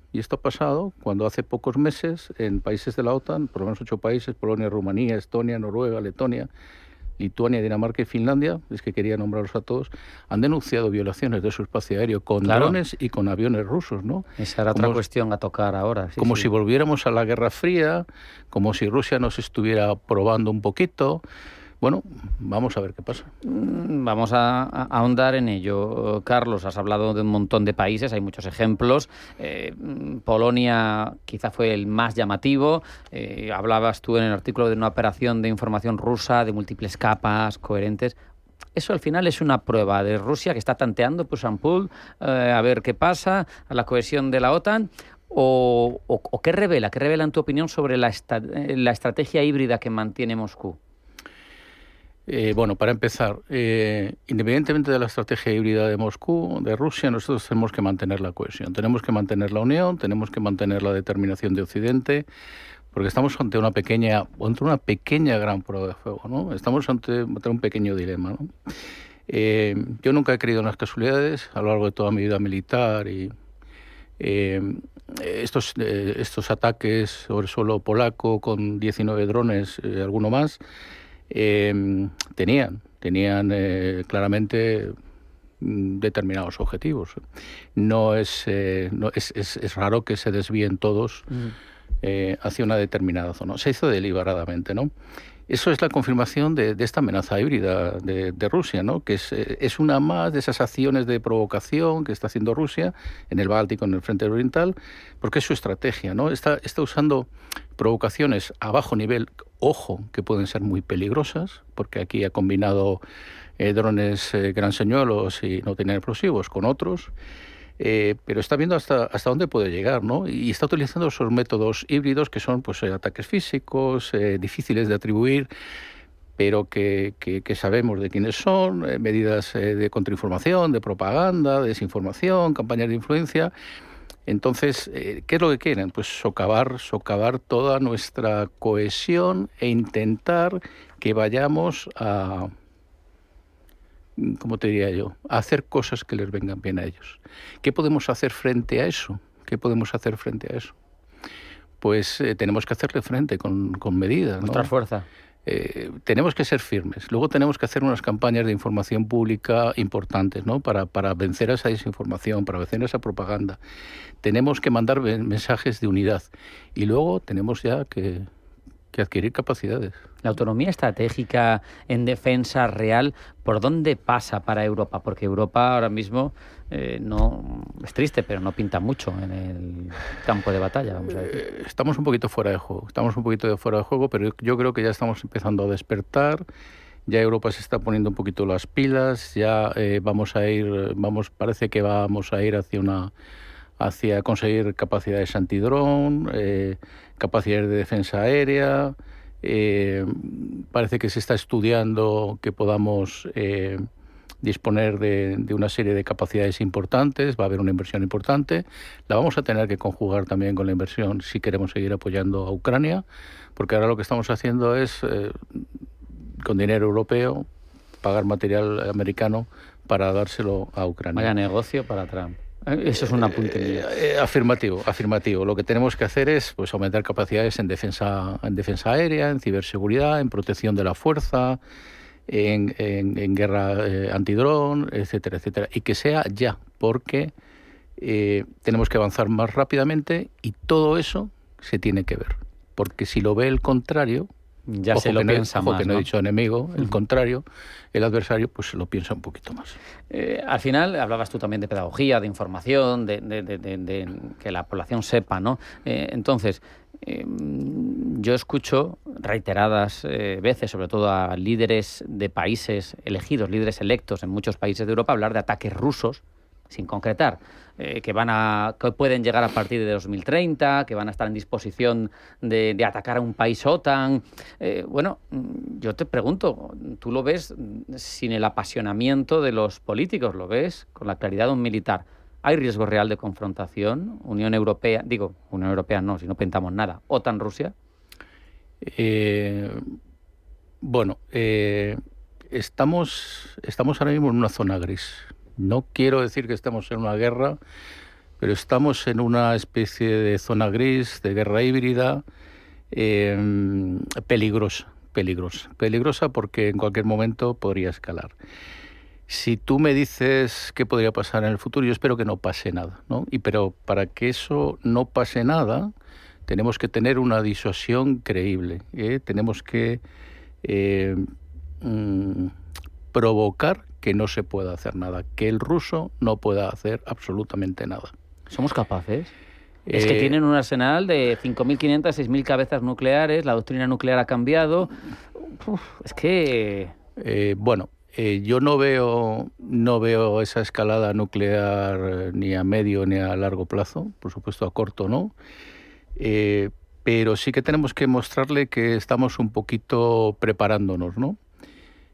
cuando hace pocos meses en países de la OTAN, por lo menos 8 países, Polonia, Rumanía, Estonia, Noruega, Letonia, Lituania, Dinamarca y Finlandia, es que quería nombrarlos a todos, han denunciado violaciones de su espacio aéreo con drones y con aviones rusos, ¿no? Esa era otra cuestión a tocar ahora. Si volviéramos a la Guerra Fría, como si Rusia nos estuviera probando un poquito. Bueno, vamos a ver qué pasa. Vamos a ahondar en ello. Carlos, has hablado de un montón de países, hay muchos ejemplos. Polonia quizá fue el más llamativo. Hablabas tú en el artículo de una operación de información rusa de múltiples capas, coherentes. Eso al final es una prueba de Rusia que está tanteando push and pull, a ver qué pasa, a la cohesión de la OTAN. ¿O qué revela? ¿Qué revela en tu opinión sobre la estrategia híbrida que mantiene Moscú? Bueno, para empezar, independientemente de la estrategia híbrida de Moscú, de Rusia, nosotros tenemos que mantener la cohesión, tenemos que mantener la unión, tenemos que mantener la determinación de Occidente, porque estamos ante una pequeña gran prueba de fuego, ¿no? Estamos ante un pequeño dilema, ¿no? Yo nunca he creído en las casualidades a lo largo de toda mi vida militar, y estos ataques sobre suelo polaco con 19 drones, alguno más, tenían claramente determinados objetivos. Es raro que se desvíen todos hacia una determinada zona. Se hizo deliberadamente, ¿no? Eso es la confirmación de esta amenaza híbrida de Rusia, ¿no? Que es una más de esas acciones de provocación que está haciendo Rusia en el Báltico, en el frente oriental, porque es su estrategia, ¿no? Está usando provocaciones a bajo nivel, ojo, que pueden ser muy peligrosas, porque aquí ha combinado drones gran señuelos y no tienen explosivos con otros, pero está viendo hasta dónde puede llegar, ¿no? Y está utilizando esos métodos híbridos que son pues ataques físicos, difíciles de atribuir, pero que sabemos de quiénes son, medidas de contrainformación, de propaganda, de desinformación, campañas de influencia. Entonces, ¿qué es lo que quieren? Pues socavar toda nuestra cohesión e intentar que vayamos a, ¿cómo te diría yo?, a hacer cosas que les vengan bien a ellos. ¿Qué podemos hacer frente a eso? Pues tenemos que hacerle frente con medidas, ¿no? Mostrar fuerza. Tenemos que ser firmes. Luego tenemos que hacer unas campañas de información pública importantes, ¿no? Para vencer a esa desinformación, para vencer a esa propaganda. Tenemos que mandar mensajes de unidad. Y luego tenemos ya que adquirir capacidades. La autonomía estratégica en defensa real, ¿por dónde pasa para Europa? Porque Europa ahora mismo no es triste, pero no pinta mucho en el campo de batalla, vamos a decir. Estamos un poquito fuera de juego, pero yo creo que ya estamos empezando a despertar. Ya Europa se está poniendo un poquito las pilas, ya parece que vamos a ir hacia conseguir capacidades antidrón, capacidades de defensa aérea. Parece que se está estudiando que podamos disponer de una serie de capacidades importantes. Va a haber una inversión importante. La vamos a tener que conjugar también con la inversión si queremos seguir apoyando a Ucrania, porque ahora lo que estamos haciendo es, con dinero europeo, pagar material americano para dárselo a Ucrania. Vaya negocio para Trump. Eso es un apunte mío. Afirmativo. Lo que tenemos que hacer es pues aumentar capacidades en defensa aérea, en ciberseguridad, en protección de la fuerza, en guerra antidrón, etcétera, etcétera. Y que sea ya, porque tenemos que avanzar más rápidamente y todo eso se tiene que ver. Porque si lo ve el contrario, ya se lo piensa más, que no he dicho enemigo, el contrario, el adversario, pues se lo piensa un poquito más. Al final, hablabas tú también de pedagogía, de información, de que la población sepa, ¿no? Entonces, yo escucho reiteradas veces, sobre todo a líderes de países elegidos, líderes electos en muchos países de Europa, hablar de ataques rusos, sin concretar, que pueden llegar a partir de 2030, que van a estar en disposición de atacar a un país OTAN. Bueno, yo te pregunto, ¿tú lo ves sin el apasionamiento de los políticos? ¿Lo ves con la claridad de un militar? ¿Hay riesgo real de confrontación? Unión Europea no, si no pintamos nada. ¿OTAN-Rusia? Estamos ahora mismo en una zona gris. No quiero decir que estemos en una guerra, pero estamos en una especie de zona gris, de guerra híbrida, peligrosa porque en cualquier momento podría escalar. Si tú me dices qué podría pasar en el futuro, yo espero que no pase nada, ¿no? Pero para que eso no pase nada, tenemos que tener una disuasión creíble, tenemos que provocar que no se pueda hacer nada, que el ruso no pueda hacer absolutamente nada. ¿Somos capaces? Es que tienen un arsenal de 5.500, 6.000 cabezas nucleares, la doctrina nuclear ha cambiado. Es que... yo no veo esa escalada nuclear ni a medio ni a largo plazo, por supuesto a corto no, pero sí que tenemos que mostrarle que estamos un poquito preparándonos, ¿no?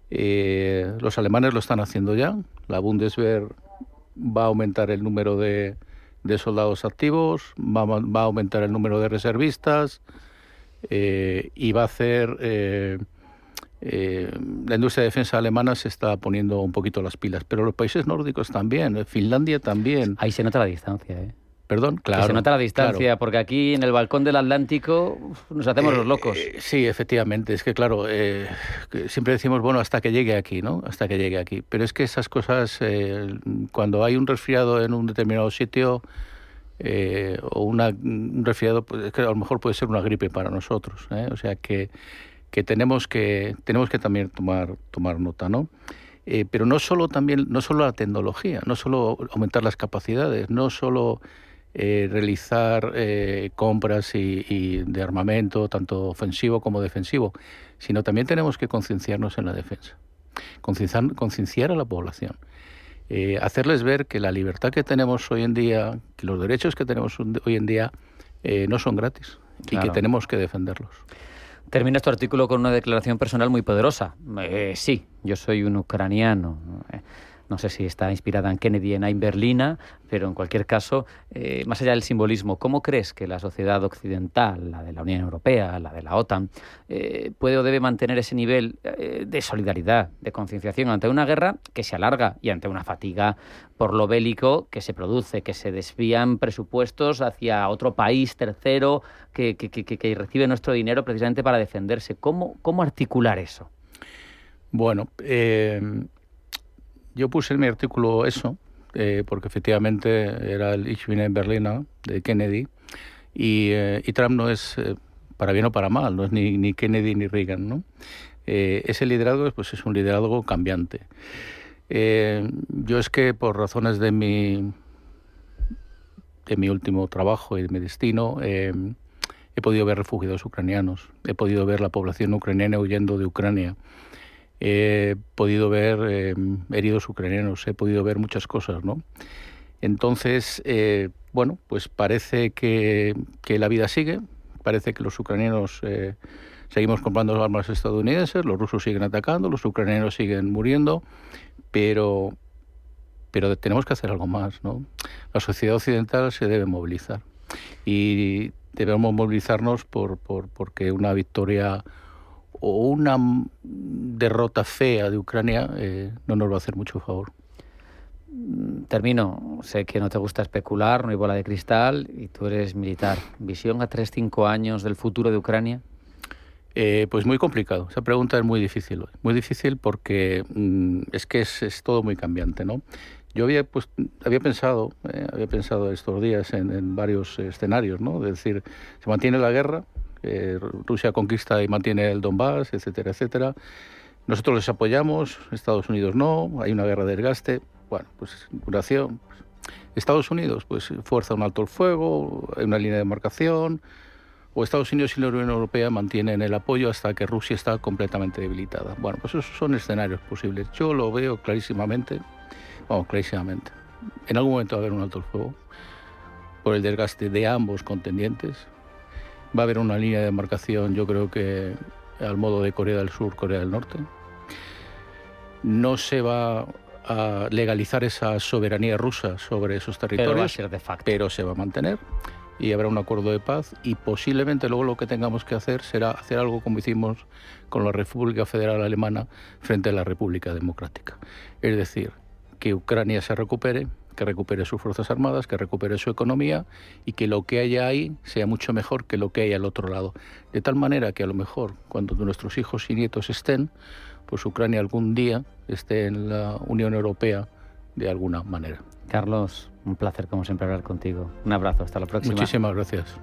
Los alemanes lo están haciendo ya. La Bundeswehr va a aumentar el número de soldados activos, va a aumentar el número de reservistas y va a hacer... la industria de defensa alemana se está poniendo un poquito las pilas, pero los países nórdicos también, Finlandia también. Ahí se nota la distancia, Perdón, claro. Que se nota la distancia, claro. Porque aquí en el balcón del Atlántico nos hacemos los locos. Sí, efectivamente. Es que, claro, siempre decimos, bueno, hasta que llegue aquí, ¿no? Hasta que llegue aquí. Pero es que esas cosas, cuando hay un resfriado en un determinado sitio, o un resfriado, pues, es que a lo mejor puede ser una gripe para nosotros, O sea que que tenemos que también tomar nota, ¿no? Pero no solo la tecnología, no solo aumentar las capacidades, no solo realizar compras y de armamento, tanto ofensivo como defensivo, sino también tenemos que concienciarnos en la defensa, concienciar a la población, hacerles ver que la libertad que tenemos hoy en día, que los derechos que tenemos hoy en día no son gratis y que tenemos que defenderlos. Terminas tu artículo con una declaración personal muy poderosa. Sí, yo soy un ucraniano. No sé si está inspirada en Kennedy, en Ain Berlina, pero en cualquier caso, más allá del simbolismo, ¿cómo crees que la sociedad occidental, la de la Unión Europea, la de la OTAN, puede o debe mantener ese nivel de solidaridad, de concienciación ante una guerra que se alarga y ante una fatiga por lo bélico que se produce, que se desvían presupuestos hacia otro país tercero que recibe nuestro dinero precisamente para defenderse? ¿Cómo articular eso? Bueno, yo puse en mi artículo eso, porque efectivamente era el Ich bin in Berlin de Kennedy, y Trump no es, para bien o para mal, no es ni Kennedy ni Reagan, ¿no? Ese liderazgo pues, es un liderazgo cambiante. Yo es que por razones de mi último trabajo y de mi destino, he podido ver refugiados ucranianos, he podido ver la población ucraniana huyendo de Ucrania, he podido ver heridos ucranianos, he podido ver muchas cosas, ¿no? Entonces, bueno, pues parece que la vida sigue, parece que los ucranianos seguimos comprando armas estadounidenses, los rusos siguen atacando, los ucranianos siguen muriendo, pero tenemos que hacer algo más, ¿no? La sociedad occidental se debe movilizar y debemos movilizarnos porque una victoria o una derrota fea de Ucrania no nos va a hacer mucho favor. Termino. Sé que no te gusta especular, no hay bola de cristal y tú eres militar. ¿Visión a 3-5 años del futuro de Ucrania? Pues muy complicado. Esa pregunta es muy difícil hoy. Muy difícil porque es que es todo muy cambiante, ¿no? Yo había pensado estos días en varios escenarios, ¿no? Es decir, se mantiene la guerra, Rusia conquista y mantiene el Donbass, etcétera, etcétera. Nosotros les apoyamos, Estados Unidos no, hay una guerra de desgaste. Bueno, pues duración. Estados Unidos, pues fuerza un alto el fuego, hay una línea de demarcación, o Estados Unidos y la Unión Europea mantienen el apoyo hasta que Rusia está completamente debilitada. Bueno, pues esos son escenarios posibles. Yo lo veo clarísimamente. En algún momento va a haber un alto el fuego por el desgaste de ambos contendientes. Va a haber una línea de demarcación, yo creo que al modo de Corea del Sur, Corea del Norte. No se va a legalizar esa soberanía rusa sobre esos territorios, pero va a ser de facto. Pero se va a mantener y habrá un acuerdo de paz y posiblemente luego lo que tengamos que hacer será hacer algo como hicimos con la República Federal Alemana frente a la República Democrática. Es decir, que Ucrania se recupere, que recupere sus fuerzas armadas, que recupere su economía y que lo que haya ahí sea mucho mejor que lo que hay al otro lado. De tal manera que a lo mejor cuando nuestros hijos y nietos estén, pues Ucrania algún día esté en la Unión Europea de alguna manera. Carlos, un placer como siempre hablar contigo. Un abrazo, hasta la próxima. Muchísimas gracias.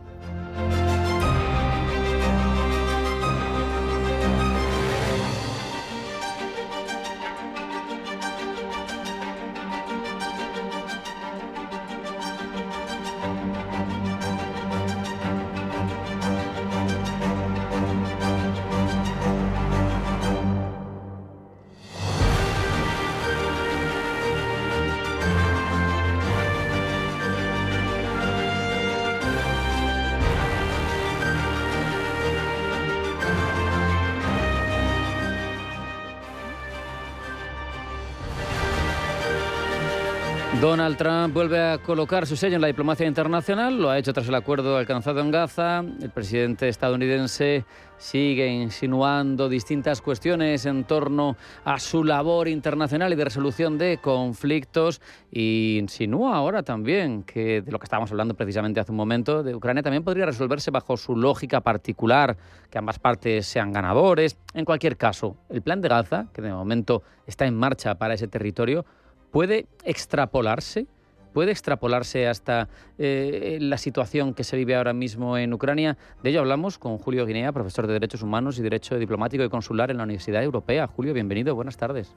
Donald Trump vuelve a colocar su sello en la diplomacia internacional, lo ha hecho tras el acuerdo alcanzado en Gaza. El presidente estadounidense sigue insinuando distintas cuestiones en torno a su labor internacional y de resolución de conflictos, y insinúa ahora también que de lo que estábamos hablando precisamente hace un momento, de Ucrania también podría resolverse bajo su lógica particular, que ambas partes sean ganadores. En cualquier caso, el plan de Gaza, que de momento está en marcha para ese territorio, ¿puede extrapolarse ¿puede extrapolarse hasta la situación que se vive ahora mismo en Ucrania? De ello hablamos con Julio Guinea, profesor de Derechos Humanos y Derecho Diplomático y Consular en la Universidad Europea. Julio, bienvenido, buenas tardes.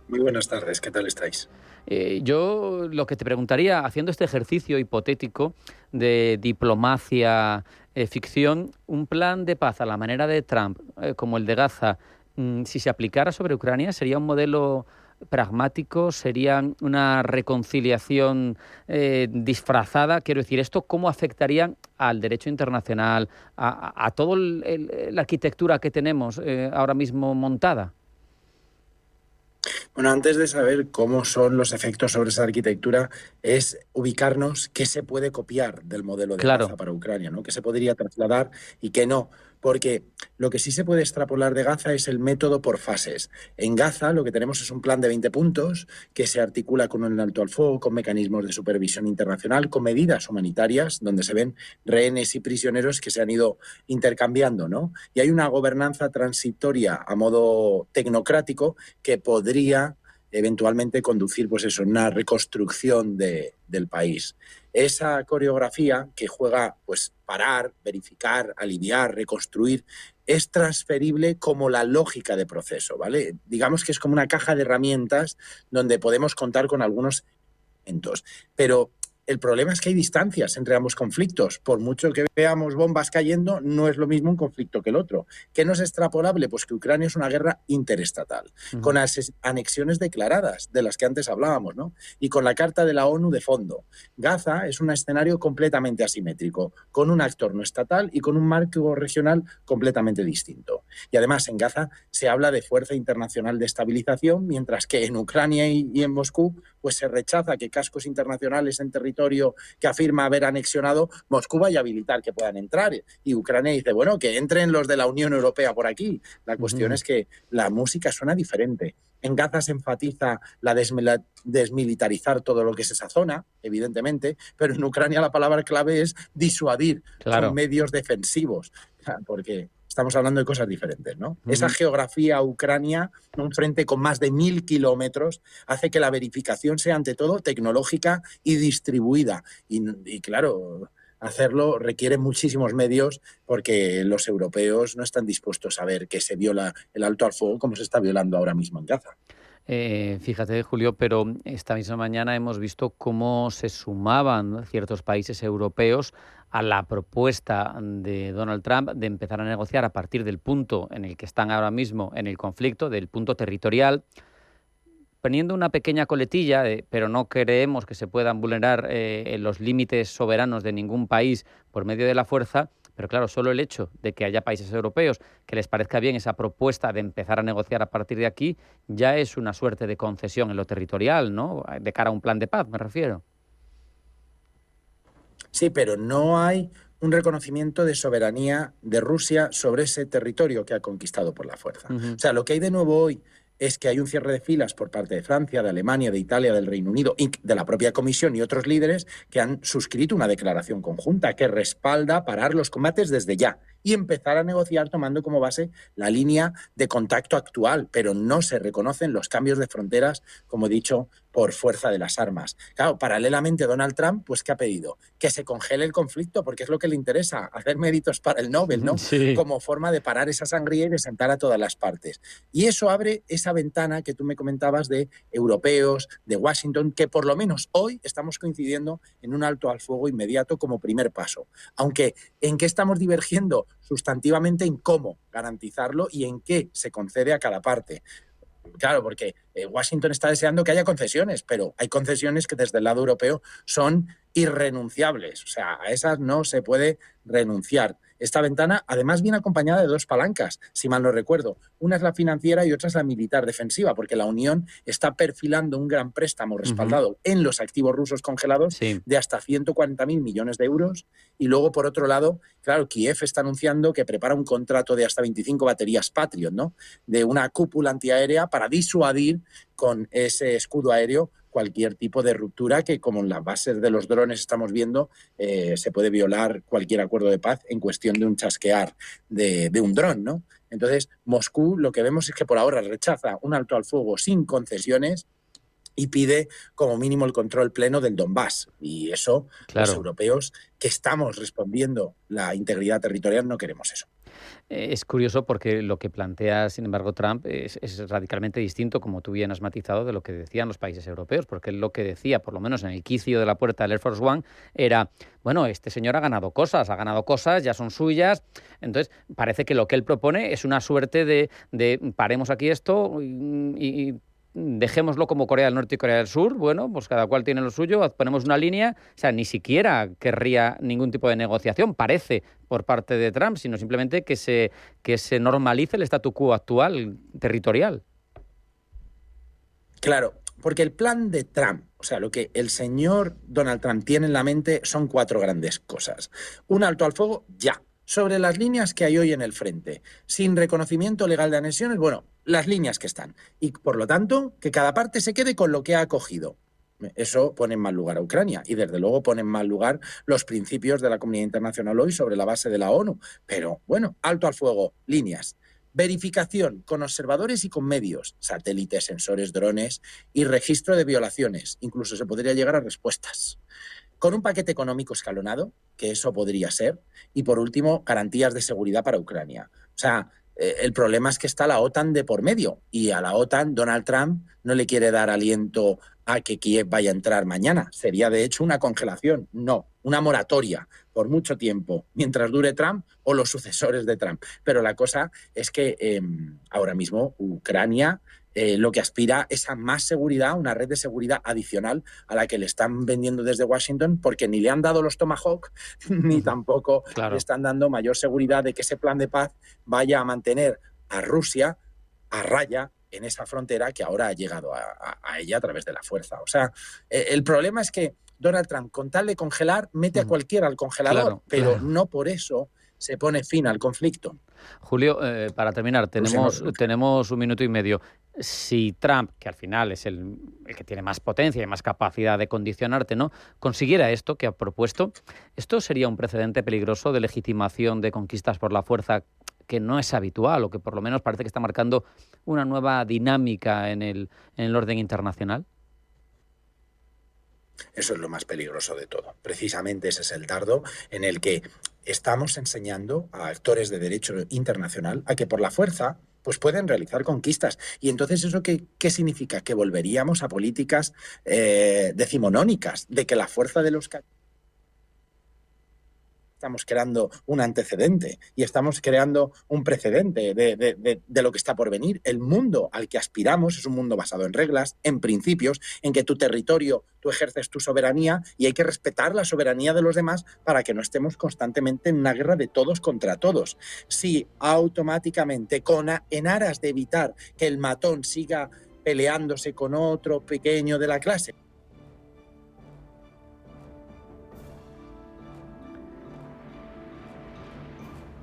Muy buenas tardes, ¿qué tal estáis? Yo lo que te preguntaría, haciendo este ejercicio hipotético de diplomacia, ficción, un plan de paz a la manera de Trump, como el de Gaza, si se aplicara sobre Ucrania, ¿sería un modelo pragmático? ¿Sería una reconciliación disfrazada? Quiero decir, ¿esto cómo afectaría al derecho internacional, a toda la arquitectura que tenemos ahora mismo montada? Bueno, antes de saber cómo son los efectos sobre esa arquitectura, es ubicarnos qué se puede copiar del modelo de Gaza para Ucrania, ¿no? Qué se podría trasladar y qué no. Porque lo que sí se puede extrapolar de Gaza es el método por fases. En Gaza lo que tenemos es un plan de 20 puntos que se articula con un alto al fuego, con mecanismos de supervisión internacional, con medidas humanitarias donde se ven rehenes y prisioneros que se han ido intercambiando, ¿no? Y hay una gobernanza transitoria a modo tecnocrático que podría eventualmente conducir, pues eso, una reconstrucción del país. Esa coreografía que juega, pues, parar, verificar, aliviar, reconstruir, es transferible como la lógica de proceso, ¿vale? Digamos que es como una caja de herramientas donde podemos contar con algunos elementos. Pero el problema es que hay distancias entre ambos conflictos. Por mucho que veamos bombas cayendo, no es lo mismo un conflicto que el otro. ¿Qué no es extrapolable? Pues que Ucrania es una guerra interestatal, con anexiones declaradas, de las que antes hablábamos, ¿no? Y con la Carta de la ONU de fondo. Gaza es un escenario completamente asimétrico, con un actor no estatal y con un marco regional completamente distinto. Y además en Gaza se habla de fuerza internacional de estabilización, mientras que en Ucrania y en Moscú pues se rechaza que cascos internacionales en territorio que afirma haber anexionado, Moscú vaya a habilitar que puedan entrar. Y Ucrania dice, bueno, que entren los de la Unión Europea por aquí. La cuestión es que la música suena diferente. En Gaza se enfatiza la desmilitarizar todo lo que es esa zona, evidentemente, pero en Ucrania la palabra clave es disuadir con medios defensivos, porque estamos hablando de cosas diferentes, ¿no? Esa geografía Ucrania, un frente con más de 1.000 kilómetros, hace que la verificación sea ante todo tecnológica y distribuida. Y claro, hacerlo requiere muchísimos medios porque los europeos no están dispuestos a ver que se viola el alto al fuego como se está violando ahora mismo en Gaza. Fíjate, Julio, pero esta misma mañana hemos visto cómo se sumaban ciertos países europeos a la propuesta de Donald Trump de empezar a negociar a partir del punto en el que están ahora mismo en el conflicto, del punto territorial, poniendo una pequeña coletilla, pero no creemos que se puedan vulnerar los límites soberanos de ningún país por medio de la fuerza. Pero claro, solo el hecho de que haya países europeos que les parezca bien esa propuesta de empezar a negociar a partir de aquí ya es una suerte de concesión en lo territorial, ¿no? De cara a un plan de paz, me refiero. Sí, pero no hay un reconocimiento de soberanía de Rusia sobre ese territorio que ha conquistado por la fuerza. O sea, lo que hay de nuevo hoy es que hay un cierre de filas por parte de Francia, de Alemania, de Italia, del Reino Unido, y de la propia Comisión y otros líderes que han suscrito una declaración conjunta que respalda parar los combates desde ya y empezar a negociar tomando como base la línea de contacto actual, pero no se reconocen los cambios de fronteras, como he dicho, por fuerza de las armas. Claro, paralelamente Donald Trump, pues ¿qué ha pedido? Que se congele el conflicto, porque es lo que le interesa, hacer méritos para el Nobel, ¿no? Sí. Como forma de parar esa sangría y de sentar a todas las partes. Y eso abre esa ventana que tú me comentabas de europeos, de Washington, que por lo menos hoy estamos coincidiendo en un alto al fuego inmediato como primer paso. Aunque, ¿en qué estamos divergiendo? Sustantivamente en cómo garantizarlo y en qué se concede a cada parte. Claro, porque Washington está deseando que haya concesiones, pero hay concesiones que desde el lado europeo son irrenunciables. O sea, a esas no se puede renunciar. Esta ventana, además, viene acompañada de dos palancas, si mal no recuerdo. Una es la financiera y otra es la militar defensiva, porque la Unión está perfilando un gran préstamo respaldado en los activos rusos congelados de hasta 140.000 millones de euros. Y luego, por otro lado, claro, Kiev está anunciando que prepara un contrato de hasta 25 baterías Patriot, ¿no? De una cúpula antiaérea para disuadir con ese escudo aéreo cualquier tipo de ruptura que, como en las bases de los drones estamos viendo, se puede violar cualquier acuerdo de paz en cuestión de un chasquear de un dron, ¿no? Entonces, Moscú lo que vemos es que por ahora rechaza un alto al fuego sin concesiones y pide como mínimo el control pleno del Donbass. Y eso, claro, los europeos que estamos respondiendo la integridad territorial no queremos eso. Es curioso porque lo que plantea, sin embargo, Trump es radicalmente distinto, como tú bien has matizado, de lo que decían los países europeos, porque él lo que decía, por lo menos en el quicio de la puerta del Air Force One, era, bueno, este señor ha ganado cosas, ya son suyas. Entonces, parece que lo que él propone es una suerte de paremos aquí esto y dejémoslo como Corea del Norte y Corea del Sur, bueno, pues cada cual tiene lo suyo, ponemos una línea, o sea, ni siquiera querría ningún tipo de negociación, parece, por parte de Trump, sino simplemente que se normalice el statu quo actual territorial. Claro, porque el plan de Trump, o sea, lo que el señor Donald Trump tiene en la mente son 4 grandes cosas. Un alto al fuego, ya. Sobre las líneas que hay hoy en el frente, sin reconocimiento legal de anexiones, bueno, las líneas que están. Y, por lo tanto, que cada parte se quede con lo que ha acogido. Eso pone en mal lugar a Ucrania y, desde luego, pone en mal lugar los principios de la comunidad internacional hoy sobre la base de la ONU. Pero, bueno, alto al fuego, líneas. Verificación con observadores y con medios, satélites, sensores, drones y registro de violaciones. Incluso se podría llegar a respuestas. Con un paquete económico escalonado, que eso podría ser, y por último, garantías de seguridad para Ucrania. O sea, el problema es que está la OTAN de por medio, y a la OTAN Donald Trump no le quiere dar aliento a que Kiev vaya a entrar mañana. Sería, de hecho, una congelación, no, una moratoria por mucho tiempo, mientras dure Trump o los sucesores de Trump. Pero la cosa es que ahora mismo Ucrania lo que aspira es a más seguridad, una red de seguridad adicional a la que le están vendiendo desde Washington, porque ni le han dado los Tomahawk, ni tampoco le están dando mayor seguridad de que ese plan de paz vaya a mantener a Rusia a raya en esa frontera que ahora ha llegado a ella a través de la fuerza. O sea, el problema es que Donald Trump, con tal de congelar, mete a cualquiera al congelador, pero no por eso se pone fin al conflicto. Julio, para terminar, tenemos un minuto y medio. Si Trump, que al final es el que tiene más potencia y más capacidad de condicionarte, ¿no?, consiguiera esto que ha propuesto, ¿esto sería un precedente peligroso de legitimación de conquistas por la fuerza que no es habitual o que por lo menos parece que está marcando una nueva dinámica en el orden internacional? Eso es lo más peligroso de todo. Precisamente ese es el dardo en el que estamos enseñando a actores de derecho internacional a que por la fuerza pues pueden realizar conquistas. Y entonces, ¿eso qué significa? Que volveríamos a políticas decimonónicas, de que la fuerza de los... Estamos creando un antecedente y estamos creando un precedente de lo que está por venir. El mundo al que aspiramos es un mundo basado en reglas, en principios, en que tu territorio, tú ejerces tu soberanía y hay que respetar la soberanía de los demás para que no estemos constantemente en una guerra de todos contra todos. Si automáticamente, en aras de evitar que el matón siga peleándose con otro pequeño de la clase,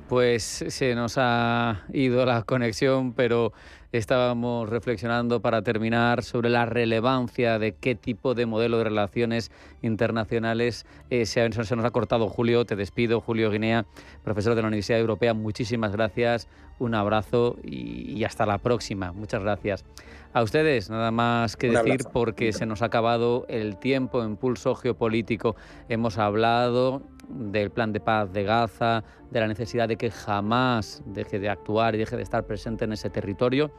pues se nos ha ido la conexión, pero estábamos reflexionando para terminar sobre la relevancia de qué tipo de modelo de relaciones internacionales se nos ha cortado. Julio, te despido. Julio Guinea, profesor de la Universidad Europea, muchísimas gracias, un abrazo y hasta la próxima. Muchas gracias. A ustedes, nada más que decir, porque se nos ha acabado el tiempo en Pulso Geopolítico. Hemos hablado del plan de paz de Gaza, de la necesidad de que jamás deje de actuar y deje de estar presente en ese territorio.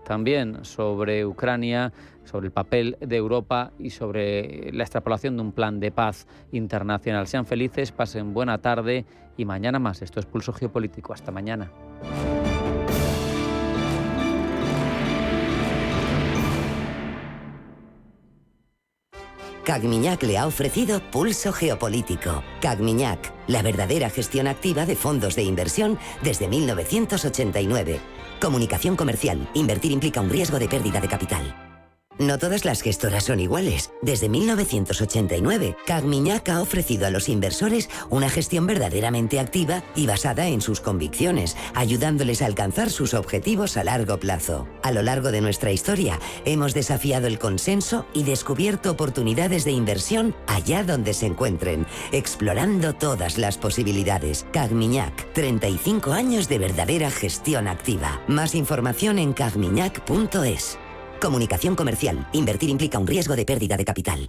También sobre Ucrania, sobre el papel de Europa y sobre la extrapolación de un plan de paz internacional. Sean felices, pasen buena tarde y mañana más. Esto es Pulso Geopolítico. Hasta mañana. Cagmiñac le ha ofrecido Pulso Geopolítico. Cagmiñac, la verdadera gestión activa de fondos de inversión desde 1989. Comunicación comercial. Invertir implica un riesgo de pérdida de capital. No todas las gestoras son iguales. Desde 1989, Cagmiñac ha ofrecido a los inversores una gestión verdaderamente activa y basada en sus convicciones, ayudándoles a alcanzar sus objetivos a largo plazo. A lo largo de nuestra historia, hemos desafiado el consenso y descubierto oportunidades de inversión allá donde se encuentren, explorando todas las posibilidades. Cagmiñac, 35 años de verdadera gestión activa. Más información en cagmiñac.es. Comunicación comercial. Invertir implica un riesgo de pérdida de capital.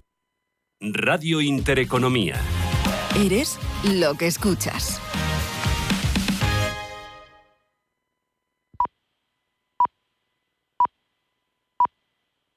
Radio Intereconomía. Eres lo que escuchas.